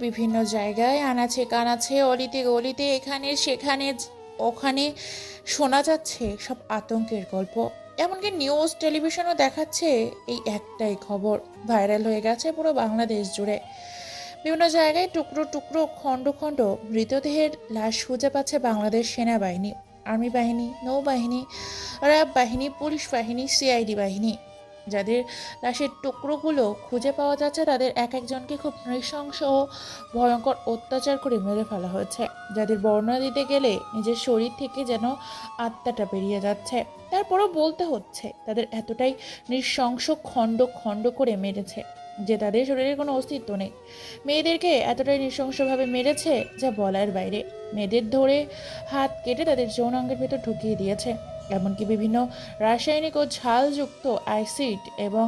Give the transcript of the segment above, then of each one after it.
বিভিন্ন জায়গায় আনাচে কানাচে অলিতে গলিতে এখানে সেখানে ওখানে শোনা যাচ্ছে সব আতঙ্কের গল্প। এমনকি নিউজ টেলিভিশনও দেখাচ্ছে এই একটাই খবর। ভাইরাল হয়ে গেছে পুরো বাংলাদেশ জুড়ে। বিভিন্ন জায়গায় টুকরো টুকরো খণ্ড খণ্ড মৃতদেহের লাশ খুঁজে পাচ্ছে বাংলাদেশ সেনাবাহিনী, আর্মি বাহিনী, নৌবাহিনী, র্যাব বাহিনী, পুলিশ বাহিনী, সিআইডি বাহিনী। যাদের লাশের টুকরোগুলো খুঁজে পাওয়া যাচ্ছে তাদের এক একজনকে খুব নৃশংস ও ভয়ঙ্কর অত্যাচার করে মেরে ফেলা হয়েছে, যাদের বর্ণনা দিতে গেলে নিজের শরীর থেকে যেন আত্মাটা বেরিয়ে যাচ্ছে। তারপরও বলতে হচ্ছে তাদের এতটাই নৃশংস খণ্ড খণ্ড করে মেরেছে যে তাদের শরীরে কোনো অস্তিত্ব নেই। মেয়েদেরকে এতটাই নৃশংসভাবে মেরেছে যা বলার বাইরে। মেয়েদের ধরে হাত কেটে তাদের যৌনাঙ্গের ভেতর ঢুকিয়ে দিয়েছে। এমনকি বিভিন্ন রাসায়নিক ও ঝালযুক্ত অ্যাসিড এবং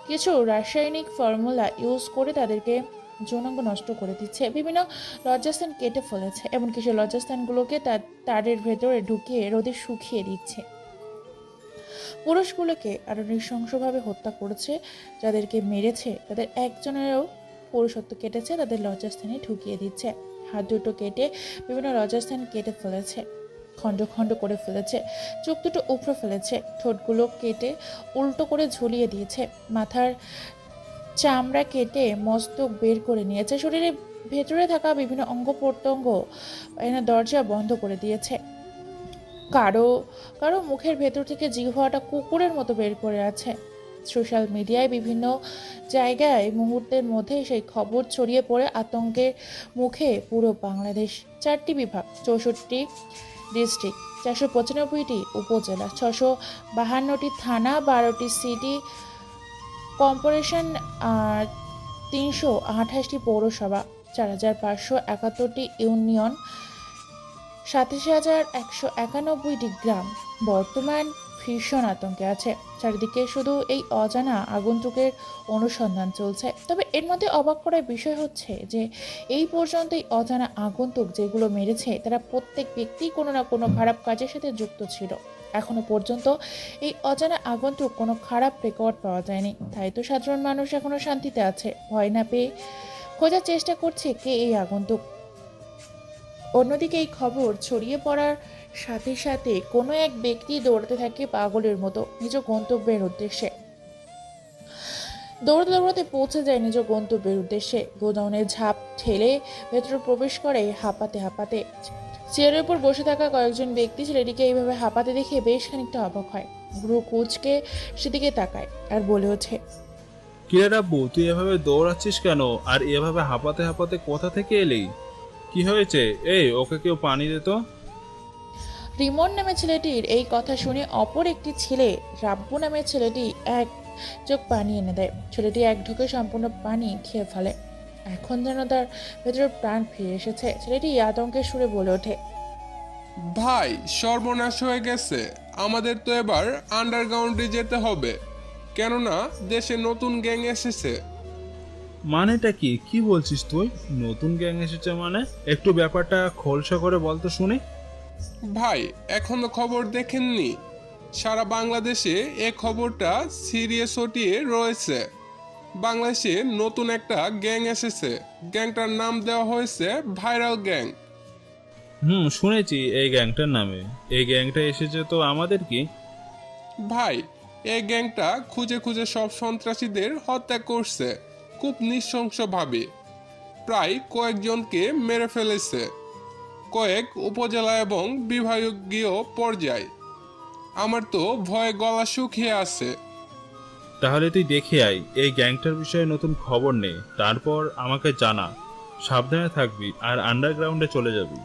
কিছু রাসায়নিক ফর্মুলা ইউজ করে তাদেরকে যৌনাঙ্গ নষ্ট করে দিচ্ছে। বিভিন্ন লজ্জাস্থান কেটে ফেলেছে, এমনকি সেই লজ্জাস্থানগুলোকে তারের ভেতরে ঢুকিয়ে রোদে শুকিয়ে দিচ্ছে। পুরুষগুলোকে আরো নৃশংসভাবে হত্যা করেছে। যাদেরকে মেরেছে তাদের একজনেরও পুরুষত্ব কেটেছে, তাদের লজ্জাস্থানে ঢুকিয়ে দিচ্ছে। হাত দুটো কেটে বিভিন্ন লজ্জাস্থান কেটে ফেলেছে, খণ্ড খণ্ড করে ফেলেছে। চোখ দুটো উপড়ে ফেলেছে, ঠোঁটগুলো কেটে উল্টো করে ঝুলিয়ে দিয়েছে। মাথার চামড়া কেটে মস্তক বের করে নিয়েছে। শরীরের ভেতরে থাকা বিভিন্ন অঙ্গ প্রত্যঙ্গ এনে দরজা বন্ধ করে দিয়েছে। কারো কারো মুখের ভেতর থেকে জিহ্বাটা কুকুরের মতো বের করে আছে। সোশ্যাল মিডিয়ায় বিভিন্ন জায়গায় মুহূর্তের মধ্যে সেই খবর ছড়িয়ে পড়ে আতঙ্কের মুখে পুরো বাংলাদেশ। 4টি বিভাগ, 64 ডিস্ট্রিক্ট, 495টি উপজেলা, 652টি থানা, 12টি সিটি কর্পোরেশন, আর 328টি পৌরসভা, 4571টি ইউনিয়ন, 87,191টি গ্রাম বর্তমান ভীষণ আতঙ্কে আছে। চারিদিকে শুধু এই অজানা আগন্তুকের অনুসন্ধান চলছে। তবে এর মধ্যে অবাক করার বিষয় হচ্ছে যে এই পর্যন্ত এই অজানা আগন্তুক যেগুলো মেরেছে তারা প্রত্যেক ব্যক্তি কোনো না কোনো খারাপ কাজের সাথে যুক্ত ছিল। এখনো পর্যন্ত এই অজানা আগন্তুক কোনো খারাপ রেকর্ড পাওয়া যায়নি। তাই তো সাধারণ মানুষ এখনো শান্তিতে আছে, ভয় না পেয়ে খোঁজার চেষ্টা করছে কে এই আগন্তুক। অন্যদিকে এই খবর ছড়িয়ে পড়ার সাথে সাথে কোনো এক ব্যক্তি দৌড়াতে থাকে পাগলের মতো নিজ গন্তব্যের উদ্দেশ্যে। দৌড়াতে দৌড়াতে পৌঁছে যায় নিজ গন্তব্যের উদ্দেশ্যে। গোডাউনে ঝাঁপ ঠেলে ভেতরে প্রবেশ করে হাঁপাতে হাঁপাতে। চেয়ারের উপর বসে থাকা কয়েকজন ব্যক্তি ছেলেটিকে এইভাবে হাঁপাতে দেখে বেশ খানিকটা অবাক হয়। ভ্রু কুঁচকে সেদিকে তাকায় আর বলে ওঠে, কিরে রাব্বু, তুই এভাবে দৌড়াচ্ছিস কেন? আর এভাবে হাঁপাতে হাঁপাতে কোথা থেকে এলি? কি হয়েছে? এই, ওকে কেউ পানি দে তো। রিমন নামে ছেলেটির এই কথা শুনে অপর একটি ছেলে রাব্বু নামের ছেলেটি এক চোখ পানি এনে দেয়। ছেলেটি এক ঢোকে সম্পূর্ণ পানি খেয়ে ফেলে। এখন যেন তার ভেতরে প্রাণ ফিরে এসেছে। ছেলেটি আতঙ্কের সুরে বলে ওঠে, ভাই, সর্বনাশ হয়ে গেছে। আমাদের তো এবার আন্ডারগ্রাউন্ডে যেতে হবে, কেননা দেশে নতুন গ্যাং এসেছে। মানেটা কি? কি বলছিস তুই? নতুন গ্যাং এসেছে মানে? একটু ব্যাপারটা খোলসা করে বল তো শুনি। ভাই, এখনো খবর দেখেননি? সারা বাংলাদেশে এ খবরটা সিরিয়াস হটিয়ে রয়েছে। বাংলাদেশে নতুন একটা গ্যাং এসেছে। গ্যাংটার নাম দেওয়া হয়েছে ভাইরাল গ্যাং। শুনেছি এই গ্যাংটার নামে। এই গ্যাংটা এসেছে তো আমাদের কি? ভাই, এই গ্যাংটা খুঁজে খুঁজে সব সন্ত্রাসীদের হত্যা করছে খুব নৃশংসভাবে। প্রায় কয়েকজনকে মেরে ফেলেছে কয়েক উপজেলা এবং বিভাগীয় পর্যায়ে। আমার তো ভয়ে গলা শুকিয়ে আছে। তাহলে তুই দেখে আয়, এই গ্যাংটার বিষয়ে নতুন খবর নে, তারপর আমাকে জানা। সাবধানে থাকবি আর আন্ডারগ্রাউন্ডে চলে যাবি।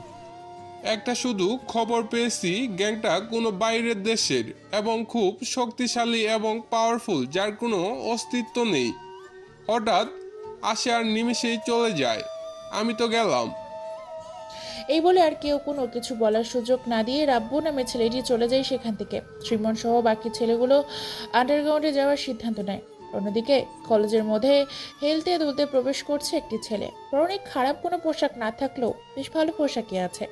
একটা শুধু খবর পেয়েছি, গ্যাংটা কোনো বাইরের দেশের এবং খুব শক্তিশালী এবং পাওয়ারফুল, যার কোনো অস্তিত্ব নেই। হঠাৎ আসে আর নিমেষেই চলে যায়। আমি তো গেলাম। এই বলে আর কেউ কোনো কিছু বলার সুযোগ না দিয়ে রাব্বু নামে ছেলেটি চলে যায় সেখান থেকে। শ্রীমন সহ বাকি ছেলেগুলো আন্ডারগ্রাউন্ডে যাওয়ার সিদ্ধান্ত নেয়। অন্যদিকে কলেজের মধ্যে হেলতে দুলতে প্রবেশ করছে একটি ছেলে। পরনে খারাপ কোনো পোশাক না থাকলেও বেশ ভালো পোশাকই আছে।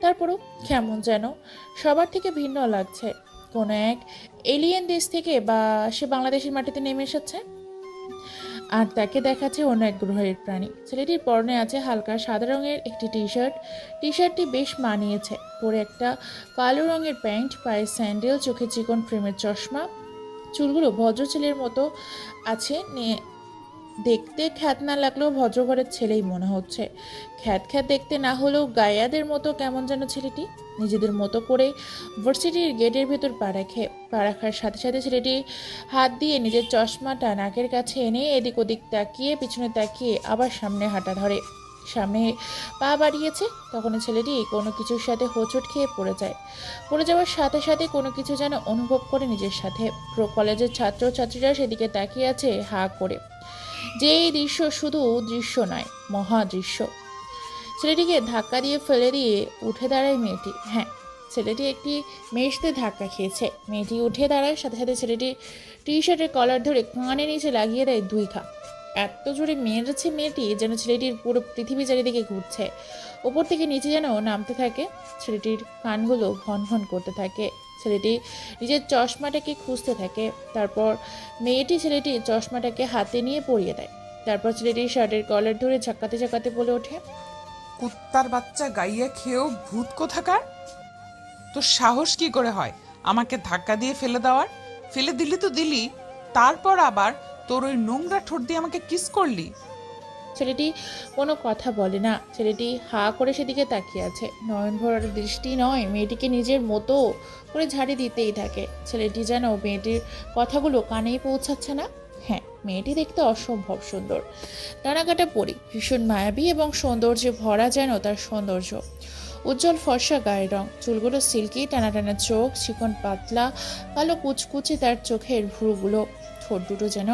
তারপরও কেমন যেন সবার থেকে ভিন্ন লাগছে। কোনো এক এলিয়েন দেশ থেকে বা সে বাংলাদেশের মাটিতে নেমে এসেছে। আর তাকে দেখাচ্ছে অন্য এক গ্রহের প্রাণী। ছেলেটির পরনে আছে হালকা সাদা রঙের একটি টি শার্ট। টি শার্টটি বেশ মানিয়েছে। পরে একটা কালো রঙের প্যান্ট, পায়ে স্যান্ডেল, চোখে চিকন ফ্রেমের চশমা। চুলগুলো ভদ্র ছেলের মতো আছে। দেখতে খ্যাত না লাগলেও ভদ্রঘরের ছেলেই মনে হচ্ছে। খ্যাত খ্যাত দেখতে না হলেও গায়াদের মতো কেমন যেন ছেলেটি। নিজেদের মতো করে ভার্সিটির গেটের ভেতর পা রাখার সাথে সাথে ছেলেটি হাত দিয়ে নিজের চশমাটা নাকের কাছে এনে এদিক ওদিক তাকিয়ে পিছনে তাকিয়ে আবার সামনে হাঁটা ধরে। সামনে পা বাড়িয়েছে, তখন ছেলেটি কোনো কিছুর সাথে হোঁচট খেয়ে পড়ে যায়। পড়ে যাওয়ার সাথে সাথে কোনো কিছু যেন অনুভব করে নিজের সাথে। পুরো কলেজের ছাত্রছাত্রীরা সেদিকে তাকিয়ে আছে হা করে। যে এই দৃশ্য শুধু দৃশ্য নয়, মহাদৃশ্য। ছেলেটিকে ধাক্কা দিয়ে ফেলে দিয়ে উঠে দাঁড়ায় মেয়েটি। হ্যাঁ, ছেলেটি একটি মেঝেতে ধাক্কা খেয়েছে। মেয়েটি উঠে দাঁড়ায়, সাথে সাথে ছেলেটি টি শার্টের কলার ধরে কানের নিচে লাগিয়ে দেয় 2 ঘা। এত জোরে মেরেছে মেয়েটি যেন ছেলেটির পুরো পৃথিবী চারিদিকে ঘুরছে। ওপর থেকে নিচে যেন নামতে থাকে। ছেলেটির কানগুলো ভন ভন করতে থাকে। ছেলেটি নিজের চশমাটাকে খুঁজতে থাকে। তারপর মেয়েটি ছেলেটির চশমাটাকে হাতে নিয়ে পরিয়ে দেয়। তারপর ছেলেটির শার্টের কলার ধরে ঝাক্কাতে ঝাক্কাতে বলে ওঠে, কুত্তার বাচ্চা গাইয়া খেয়েও ভূত কোথাকার! তোর সাহস কি করে হয় আমাকে ধাক্কা দিয়ে ফেলে দেওয়ার? ফেলে দিলি তো দিলি, তারপর আবার তোর ওই নোংরা ঠোঁট দিয়ে আমাকে কিস করলি। ছেলেটি কোনো কথা বলে না। ছেলেটি হা করে সেদিকে তাকিয়ে আছে। নয়ন ভরার দৃষ্টি নয়, মেয়েটিকে নিজের মতো করে ঝাড়ি দিতেই থাকে। ছেলেটি যেন মেয়েটির কথাগুলো কানেই পৌঁছাচ্ছে না। হ্যাঁ, মেয়েটি দেখতে অসম্ভব সুন্দর। ডানাকাটা পরি, ভীষণ মায়াবী এবং সৌন্দর্যে ভরা যেন তার সৌন্দর্য। উজ্জ্বল ফর্সা গায়ের রং, চুলগুলো সিল্কি, টানা টানা চোখ, চিকন পাতলা কালো কুচকুচে তার চোখের ভ্রুগুলো। ঠোঁট দুটো যেন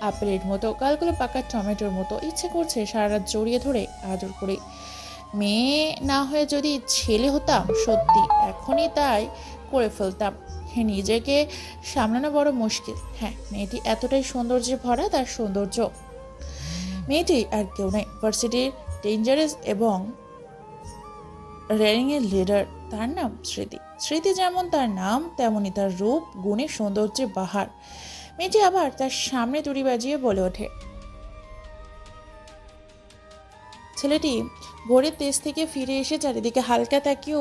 আপেলের মতো, গালগুলো পাকা টমেটোর মতো। ইচ্ছে করছে সারা রাত জড়িয়ে ধরে আদর করে। মেয়ে না হয়ে যদি ছেলে হতাম, সত্যি এখনই তাই করে ফেলতাম। হ্যাঁ, নিজেকে সামলানো বড় মুশকিল। হ্যাঁ, মেয়েটি এতটাই সৌন্দর্যে ভরা, তার সৌন্দর্য। মেয়েটি আর কেউ নয়, ভার্সিটির ডেঞ্জারাস এবং র্যাগিংয়ের লিডার। তার নাম স্মৃতি। স্মৃতি যেমন তার নাম, তেমনই তার রূপ, গুণে, সৌন্দর্যে বাহার। মেয়েটি আবার তার সামনে তুড়ি বাজিয়ে বলে ওঠে। ছেলেটি ভোরের তেজ থেকে ফিরে এসে চারিদিকে হালকা তাকিয়ে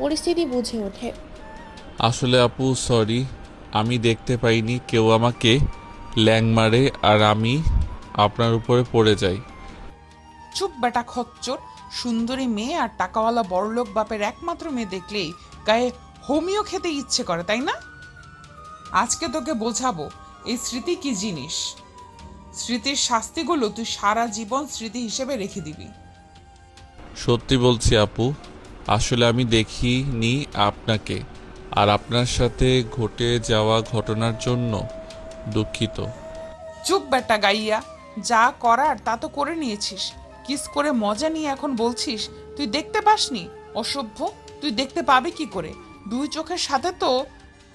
পরিস্থিতি বুঝে ওঠে। আসলে আপু সরি, আমি দেখতে পাইনি কেউ আমাকে ল্যাং মারে আর আমি আপনার উপরে পড়ে যাই। চুপ বেটা খচ্চর! সুন্দরী মেয়ে আর টাকাওয়ালা বড়লোক বাপের একমাত্র মেয়ে দেখলেই গায়ে হোমিও খেতে ইচ্ছে করে, তাই না? আজকে তোকে বোঝাবো এই স্মৃতি কি জিনিস। স্মৃতির শাস্তিগুলো তুই সারা জীবন স্মৃতি হিসেবে রেখে দিবি। সত্যি বলছি আপু, আসলে আমি দেখিনি আপনাকে, আর আপনার সাথে ঘটে যাওয়া ঘটনার জন্য দুঃখিত। চুপ বেটা গাইয়া! যা করার তা তো করে নিয়েছিস। কিস করে মজা নিয়ে এখন বলছিস তুই দেখতে পাসনি? অসভ্য! তুই দেখতে পাবি কি করে? 2 চোখের সাথে তো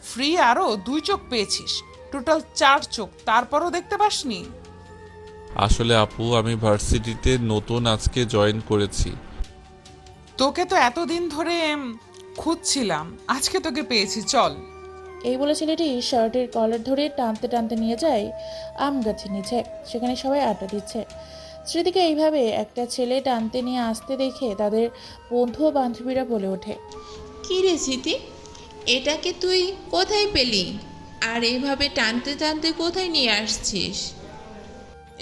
ফ্রি আরো 2 চোখ পেয়েছিস। টোটাল 4 চোখ, তারপরও দেখতে পাসনি? আসলে আপু আমি ভার্সিটিতে নতুন আজকে জয়েন করেছি। তোকে তো এতদিন ধরে খুঁজছিলাম, আজকে তোকে পেয়েছি, চল। এই বলে ছেলেটি শার্টের কলার ধরে টানতে টানতে নিয়ে যায় আম গাছের নিচে। সেখানে সবাই আড্ডা দিচ্ছে। স্মৃতিকে এইভাবে একটা ছেলে টানতে নিয়ে আসতে দেখে তাদের বন্ধু ও বান্ধবীরা বলে ওঠে, কি রে স্মৃতি, এটাকে তুই কোথায় পেলি? আর এইভাবে টানতে টানতে কোথায় নিয়ে আসছিস?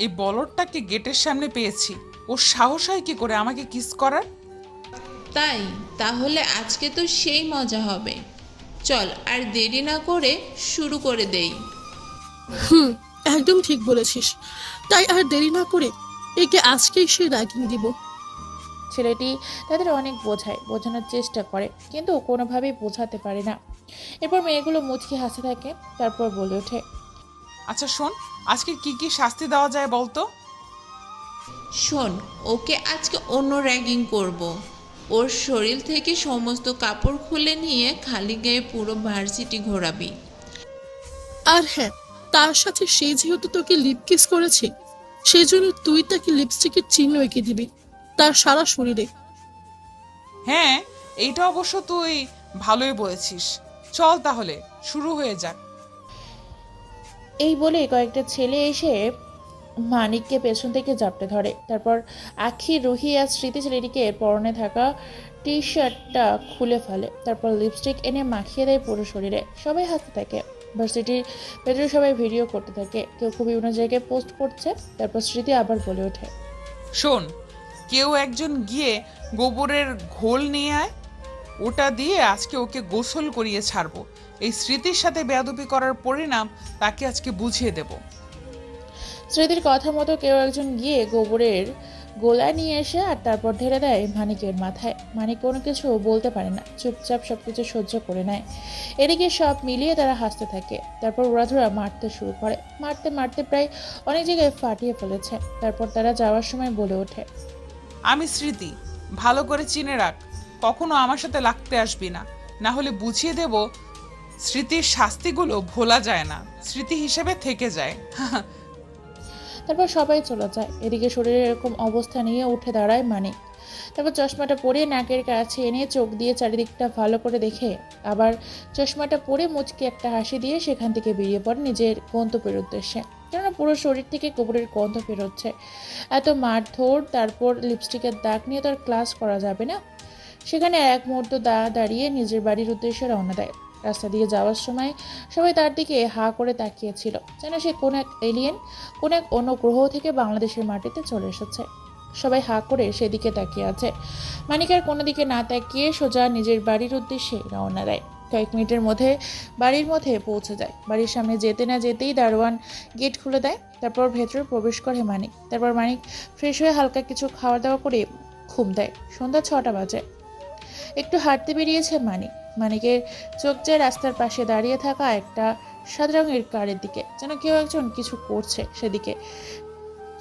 এই বলদটাকে গেটের সামনে পেয়েছি। ওর সাহস হয় কি করে আমাকে কিস করার? তাই তাহলে আজকে তো সেই মজা হবে। চল আর দেরি না করে শুরু করে দেই। একদম ঠিক বলেছিস। তাই আর দেরি না করে একে আজকেই সে র্যাগিং দিব। ছেলেটি তাদের অনেক বোঝানোর চেষ্টা করে, কিন্তু কোনোভাবেই বোঝাতে পারে না। এরপর মেয়েগুলো মুচকি হাসতে থাকে। তারপর বলে ওঠে, আচ্ছা শোন, আজকে কি কি শাস্তি দেওয়া যায় বলতো? শোন, ওকে আজকে অন্য র্যাগিং করব। ওর শরীর থেকে সমস্ত কাপড় খুলে নিয়ে খালি গায়ে পুরো ভার্সিটি ঘোরাবি। আর হ্যাঁ, তার সাথে সে যেহেতু তোকে লিপ কিস করেছে, সেই জন্য তুই তাকে লিপস্টিকের চিহ্ন এঁকে দিবি তার সারা শরীরে। হ্যাঁ, এইটা অবশ্য তুই ভালোই বলেছিস। চল তাহলে শুরু হয়ে যাক। এই বলে কয়েকটা ছেলে এসে মানিককে পেছন থেকে জাপটে ধরে। তারপর আখি, রুহি আর স্মৃতি ছেলেটিকে পরনে থাকা টি শার্টটা খুলে ফেলে। তারপর লিপস্টিক এনে মাখিয়ে দেয় পুরো শরীরে। সবাই হাসতে থাকে। ভার্সিটির ভেতরে সবাই ভিডিও করতে থাকে, কেউ খুব বিভিন্ন জায়গায় পোস্ট করছে। তারপর স্মৃতি আবার বলে ওঠে, শোন, কেউ একজন গিয়ে গোবরের ঘোল নিয়ে আয়, ওটা দিয়ে আজকে ওকে গোসল করিয়ে ছাড়বো। এই স্মৃতির সাথে বেয়াদবি করার পরিণাম তাকে আজকে বুঝিয়ে দেব। স্মৃতির কথা মতো কেউ একজন গিয়ে গোবরের গোলা নিয়ে এসে আর তারপর ঢেলে দেয় মানিকের মাথায়। মানিক কোনো কিছু বলতে পারে না, চুপচাপ সবকিছু সহ্য করে নেয়। এদিকে সব মিলিয়ে তারা হাসতে থাকে। তারপর ওরাধুরা মারতে শুরু করে। মারতে মারতে প্রায় অনেক জায়গায় ফাটিয়ে ফেলেছে। তারপর তারা যাওয়ার সময় বলে ওঠে, আমি স্মৃতি, ভালো করে চিনে রাখ, কখনো আমার সাথে লাগতে আসবি না, না হলে বুঝিয়ে দেব স্মৃতির শাস্তিগুলো ভোলা যায় না, স্মৃতি হিসেবে থেকে যায়। তারপর সবাই চলে যায়। এদিকে শরীরের এরকম অবস্থা নিয়ে উঠে দাঁড়ায় মানিক। তারপর চশমাটা পরে নাকের কাছে এনে চোখ দিয়ে চারিদিকটা ভালো করে দেখে আবার চশমাটা পরে মুচকে একটা হাসি দিয়ে সেখান থেকে বেরিয়ে পড়ে নিজের গন্তব্যের উদ্দেশ্যে। কেননা পুরো শরীর থেকে গোবরের গন্ধ বেরোচ্ছে। এত মারধর, তারপর লিপস্টিকের দাগ নিয়ে তো আর ক্লাস করা যাবে না। সেখানে এক মুহূর্ত দাঁড়িয়ে নিজের বাড়ির উদ্দেশ্যে রওনা দেয়। রাস্তা দিয়ে যাওয়ার সময় সবাই তার দিকে হা করে তাকিয়েছিল, যেন সে কোন এক এলিয়েন, কোন এক অন্য গ্রহ থেকে বাংলাদেশের মাটিতে চলে এসেছে। সবাই হা করে সেদিকে তাকিয়ে আছে। মানিক আর কোনো দিকে না তাকিয়ে সোজা নিজের বাড়ির উদ্দেশ্যে রওনা দেয়। কয়েক মিনিটের মধ্যে বাড়ির মধ্যে পৌঁছে যায়। বাড়ির সামনে যেতে না যেতেই দারোয়ান গেট খুলে দেয়। তারপর ভেতরে প্রবেশ করে মানিক। তারপর মানিক ফ্রেশ হয়ে হালকা কিছু খাওয়া দাওয়া করে ঘুম দেয়। সন্ধ্যা 6টা বাজে। একটু হাঁটতে বেরিয়েছে মানিক। মানিকের চোখ যায় রাস্তার পাশে দাঁড়িয়ে থাকা একটা সাদা রঙের কারের দিকে, যেন কেউ একজন কিছু করছে সেদিকে।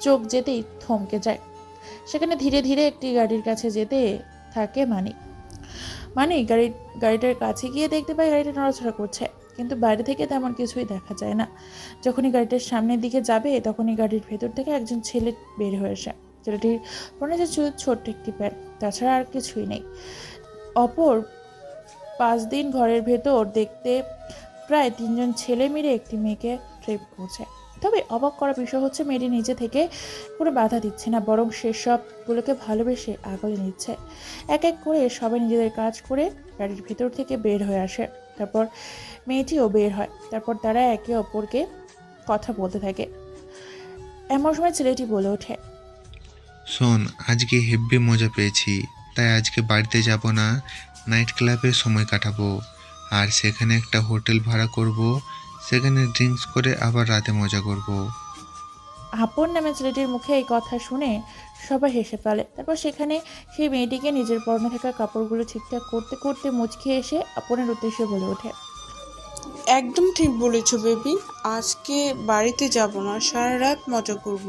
চোখ যেতেই থমকে যায়। সেখানে ধীরে ধীরে একটি গাড়ির কাছে যেতে থাকে মানিক। মানিক গাড়িটার কাছে গিয়ে দেখতে পায় গাড়িটা নড়াচড়া করছে, কিন্তু বাইরে থেকে তেমন কিছুই দেখা যায় না। যখনই গাড়িটার সামনের দিকে যাবে তখনই গাড়ির ভেতর থেকে একজন ছেলে বের হয়ে আসে। ছেলেটির পরনে যে ছোট্ট একটি প্যান্ট, তাছাড়া আর কিছুই নেই। অপর 5 দিন ঘরের ভেতর দেখতে প্রায় 3জন ছেলে মিলে একটি মেয়েকে ট্রেপ করছে। তবে অবাক করা বিষয় হচ্ছে মেয়েটি নিজে থেকে কোনো বাধা দিচ্ছে না, বরং সেসবগুলোকে ভালোবেসে আগলে নিচ্ছে। এক এক করে সবাই নিজেদের কাজ করে গাড়ির ভেতর থেকে বের হয়ে আসে। তারপর মেয়েটিও বের হয়। তারপর তারা একে অপরকে কথা বলতে থাকে। এমন সময় ছেলেটি বলে ওঠে, শোন, আজকে হেব্বি মজা পেয়েছি, তাই আজকে বাড়িতে যাব না, নাইট ক্লাবে সময় কাটাবো। আর সেখানে একটা হোটেল ভাড়া করব, সেখানে ড্রিঙ্কস করে আবার রাতে মজা করব। আপন নামে ছেলেটির মুখে এই কথা শুনে সবাই হেসে ফেলে। তারপর সেখানে সেই মেয়েটিকে নিজের পরনে থাকা কাপড়গুলো ঠিকঠাক করতে করতে মুচকে এসে আপনের উদ্দেশ্যে বলে ওঠে, একদম ঠিক বলেছো বেবি, আজকে বাড়িতে যাব না, সারা রাত মজা করব।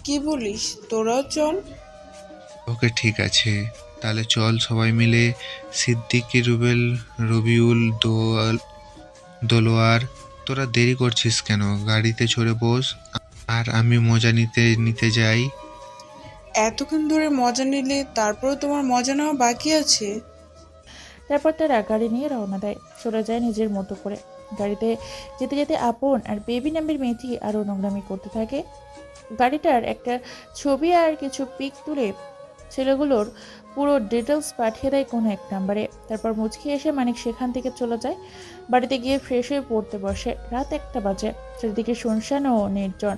কি বলিস, তোরাও চল। ওকে, ঠিক আছে, তাহলে চল সবাই মিলে। সিদ্দিকি, রুবেল, রবিউল, দোলোয়ার, তোরা দেরি করছিস কেন? গাড়িতে চড়ে বস, আর আমি মজা নিতে নিতে যাই। এতক্ষণ ধরে মজা নিলে তারপরেও তোমার মজা নেওয়া বাকি আছে। তারপর তারা গাড়ি নিয়ে রওনা দেয়, চলে যায় নিজের মতো করে। গাড়িতে যেতে যেতে আপন আর বেবি নামের মেয়েটি আরও নোংরামি করতে থাকে। গাড়িটার একটা ছবি আর কিছু পিক তুলে ছেলেগুলোর পুরো ডিটেলস পাঠিয়ে দেয় কোনো এক নাম্বারে। তারপর মুচকি এসে মানিক সেখান থেকে চলে যায়। বাড়িতে গিয়ে ফ্রেশ হয়ে পড়তে বসে। রাত 1টা বাজে। চারিদিকে শুনশান ও নির্জন।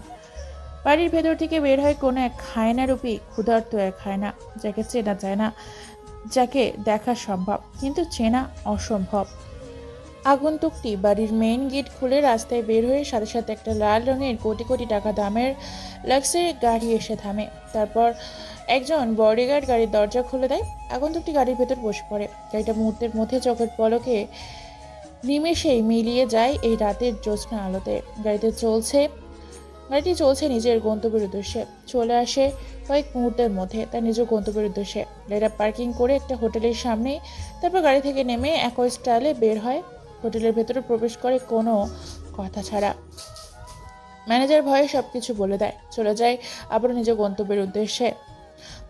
বাড়ির ভেতর থেকে বের হয় কোনো এক হায়নারূপী ক্ষুধার্ত এক হায়না, যাকে চেনা যায় না, যাকে দেখা সম্ভব কিন্তু চেনা অসম্ভব। আগন্তুকটি বাড়ির মেইন গেট খুলে রাস্তায় বের হয়ে সাথে সাথে একটা লাল রঙের কোটি কোটি টাকা দামের লাক্সারি গাড়ি এসে থামে। তারপর একজন বডিগার্ড গাড়ির দরজা খুলে দেয়। আগন্তুকটি গাড়ির ভেতর বসে পড়ে। গাড়িটা মুহূর্তের মধ্যে চোখের পলকে নিমেষেই মিলিয়ে যায় এই রাতের জ্যোৎস্না আলোতে। গাড়িটি চলছে নিজের গন্তব্যের উদ্দেশ্যে। চলে আসে কয়েক মুহূর্তের মধ্যে তার নিজের গন্তব্যের উদ্দেশ্যে। গাড়িটা পার্কিং করে একটা হোটেলের সামনে। তারপর গাড়ি থেকে নেমে একই স্টাইলে বের হয়। হোটেলের ভেতরে প্রবেশ করে কোনো কথা ছাড়া। ম্যানেজার ভয়ে সবকিছু বলে দেয়। চলে যায় আবার নিজের গন্তব্যের উদ্দেশ্যে।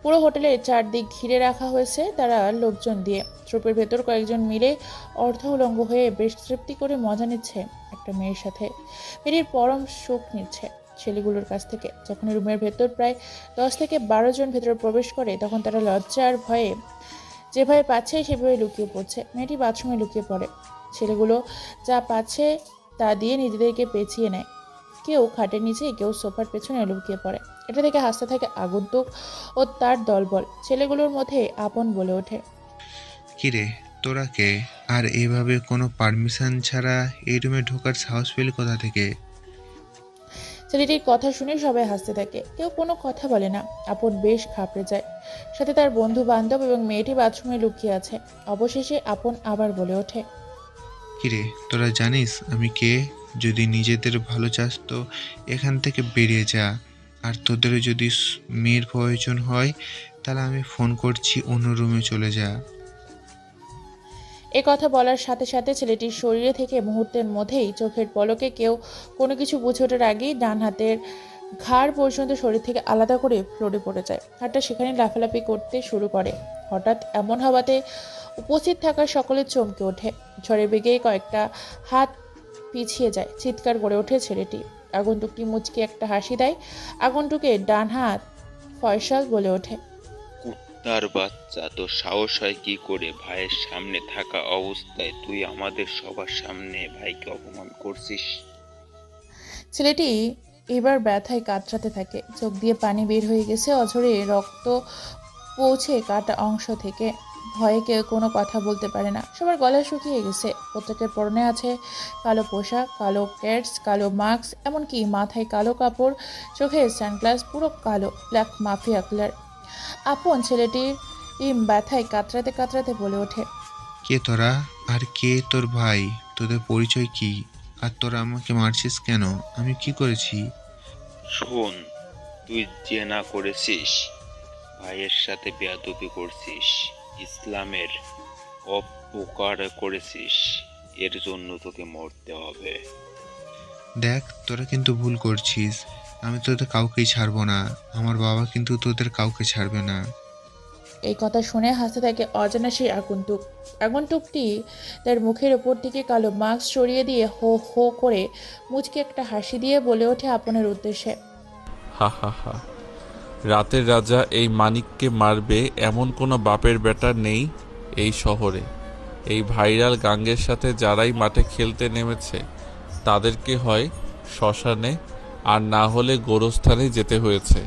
পুরো হোটেলের চারদিক ঘিরে রাখা হয়েছে তারা লোকজন দিয়ে। ট্রুপের ভেতর কয়েকজন মিলে অর্ধ উলঙ্গ হয়ে বেশ তৃপ্তি করে মজা নিচ্ছে একটা মেয়ের সাথে। মেয়েটির পরম সুখ নিচ্ছে। ছেলেগুলোর কাছ থেকে। যখন রুমের ভেতর প্রায় 10 থেকে 12 জন ভেতরে প্রবেশ করে তখন তারা লজ্জা আর ভয়ে যেভাবে পাচ্ছে সেভাবে লুকিয়ে পড়ছে। মেয়েটি বাথরুমে লুকিয়ে পড়ে। ছেলেগুলো যা পাচ্ছে তা দিয়ে নিজেদেরকে পেঁচিয়ে নেয়। কেউ খাটের নিচে, কেউ সোফার পেছনে লুকিয়ে পড়ে। এটা দেখে হাসতে থাকে আগন্তুক ও তার দলবল। ছেলেগুলোর মধ্যে আপন বলে ওঠে, কিরে, তোরা কে? আর এইভাবে কোনো পারমিশন ছাড়া এই রুমে ঢোকার সাহস পেলি কোথা থেকে? ছেলেটির কথা শুনে সবাই হাসতে থাকে। কেউ কোনো কথা বলে না। আপন বেশ ঘাবড়ে যায়। সাথে তার বন্ধু বান্ধব এবং মেয়েটি বাথরুমে লুকিয়ে আছে। অবশেষে আপন আবার বলে ওঠে, কিরে, তোরা জানিস আমি কে? যদি নিজেদের ভালো চাস তো এখান থেকে বেরিয়ে যা। আর তোদেরও যদি মেয়ের প্রয়োজন হয় তাহলে আমি ফোন করছি, অন্য রুমে চলে যা। এ কথা বলার সাথে সাথে ছেলেটির শরীরে থেকে মুহূর্তের মধ্যেই চোখের পলকে কেউ কোনো কিছু বুঝে ওঠার আগেই ডান হাতের ঘাড় পর্যন্ত শরীর থেকে আলাদা করে ফ্লোরে পড়ে যায়। হাতটা সেখানে লাফালাফি করতে শুরু করে। হঠাৎ এমন হওয়াতে উপস্থিত থাকা সকলে চমকে ওঠে। ঝড়ে বেগে কয়েকটা হাত পিছিয়ে যায়। চিৎকার করে ওঠে ছেলেটি। আগন্তুকটি মুচকি একটা হাসি দেয়। আগন্তুকের ডান হাত ফয়সাল বলে ওঠে, কুত্তার বাচ্চা, তোর সাহস হয় কি করে ভাইয়ের সামনে থাকা অবস্থায় তুই আমাদের সবার সামনে ভাইকে অপমান করছিস? ছেলেটি এবার ব্যথায় কাতরাতে থাকে। চোখ দিয়ে পানি বের হয়ে গেছে, অঝরে রক্ত পৌঁছে কাটা অংশ থেকে। ভয়ে কেউ কোনো কথা বলতে পারে না। সবার গলা শুকিয়ে গেছে। প্রত্যেকের পরনে আছে কালো পোশাক, কালো প্যাডস, কালো মাস্ক, এমনকি মাথায় কালো কাপড়, চোখে সানগ্লাস, পুরো কালো, ব্ল্যাক মাফিয়া কালার। আপন ছেলেটির ব্যথায় কাতরাতে কাতরাতে বলে ওঠে, কে তোরা? আর কে তোর ভাই? তোদের পরিচয় কি? আর তোরা আমাকে মারছিস কেন? আমি কি করেছি? শোন, তুই জেনা করেছিস, ভাইয়ের সাথে বেয়াদবি করছিস, ইসলামের অপকার করেছিস, এর জন্য তোকে মরতে হবে। দেখ, তোরা কিন্তু ভুল করছিস। আমি তোদের কাউকেই ছাড়বো না। আমার বাবা কিন্তু তোদের কাউকে ছাড়বে না। এই কথা শুনে হাসতে থাকে অজানা সেই আগন্তুক। আগন্তুকটি তার মুখের ওপর থেকে কালো মাস্ক সরিয়ে দিয়ে হো হো করে মুচকে একটা হাসি দিয়ে বলে ওঠে আপনের উদ্দেশ্যে, হা হা হা। রাতের রাজা এই মানিককে মারবে এমন কোনো বাপের বেটা নেই এই শহরে। এই ভাইরাল গাঙ্গের সাথে যারাই মাঠে খেলতে নেমেছে তাদেরকে হয় শ্মশানে আর না হলে গোরস্থানে যেতে হয়েছে।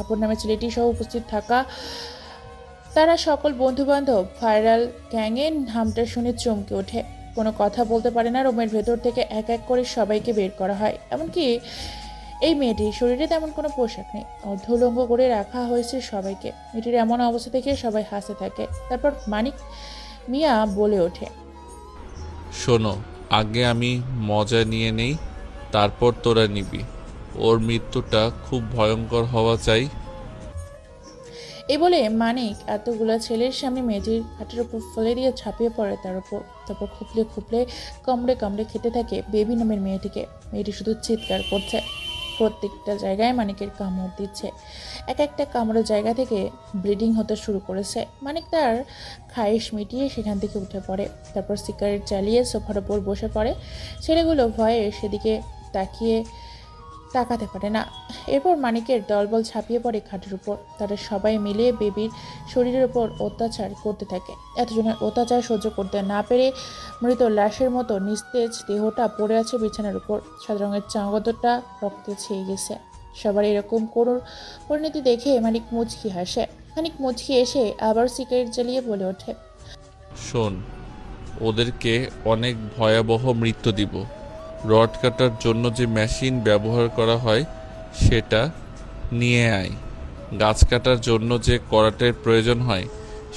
আপন নামে ছেলেটি সহ উপস্থিত থাকা তারা সকল বন্ধু বান্ধব ভাইরাল গ্যাংয়ের নামটা শুনে চমকে ওঠে। কোনো কথা বলতে পারে না। রুমের ভেতর থেকে এক এক করে সবাইকে বের করা হয়। এমনকি এই মেয়েটির শরীরে তেমন কোনো পোশাক নেই। অর্ধলঙ্গ করে রাখা হয়েছে সবাইকে। মেয়েটির এমন অবস্থা দেখে সবাই হাসতে থাকে। তারপর মানিক মিয়া বলে ওঠে, শোনো, আগে আমি মজা নিয়ে নেই, তারপর তোরা নিবি। ওর মৃত্যুটা খুব ভয়ঙ্কর হওয়া চাই। এই বলে মানিক এতগুলো ছেলের সামনে মেয়েটির হাটের উপর ফেলে দিয়ে ঝাঁপিয়ে পড়ে তার উপর। তারপর খুপলে খুপলে কামড়ে কামড়ে খেতে থাকে বেবি নামের মেয়েটিকে। মেয়েটি শুধু চিৎকার করছে। প্রত্যেকটা জায়গায় মানিকের কামড় দিচ্ছে। এক একটা কামড়ের জায়গা থেকে ব্লিডিং হতে শুরু করেছে। মানিক তার খায়েশ মিটিয়ে সেখান থেকে উঠে পড়ে। তারপর সিগারেট চালিয়ে সোফার ওপর বসে পড়ে। ছেলেগুলো ভয়ে সেদিকে তাকাতে পারে না। এরপর মানিকের দলবল ঝাঁপিয়ে পড়ে খাটের উপর। তারা সবাই মিলে বেবির শরীরের উপর অত্যাচার করতে থাকে। এতজনের অত্যাচার সহ্য করতে না পেরে মৃত লাশের মতো নিস্তেজ দেহটা পড়ে আছে বিছানার উপর। সাদা রঙের চাঙ্গদটা রক্তে ছেয়ে গেছে। সবার এরকম করুণ পরিণতি দেখে মানিক মুচকি হাসে। মানিক মুচকি এসে আবার সিগারেট জ্বালিয়ে বলে ওঠে, শোন, ওদেরকে অনেক ভয়াবহ মৃত্যু দিব। রড কাটার জন্য যে মেশিন ব্যবহার করা হয় সেটা নিয়ে আয়। গাছ কাটার জন্য যে করাটের প্রয়োজন হয়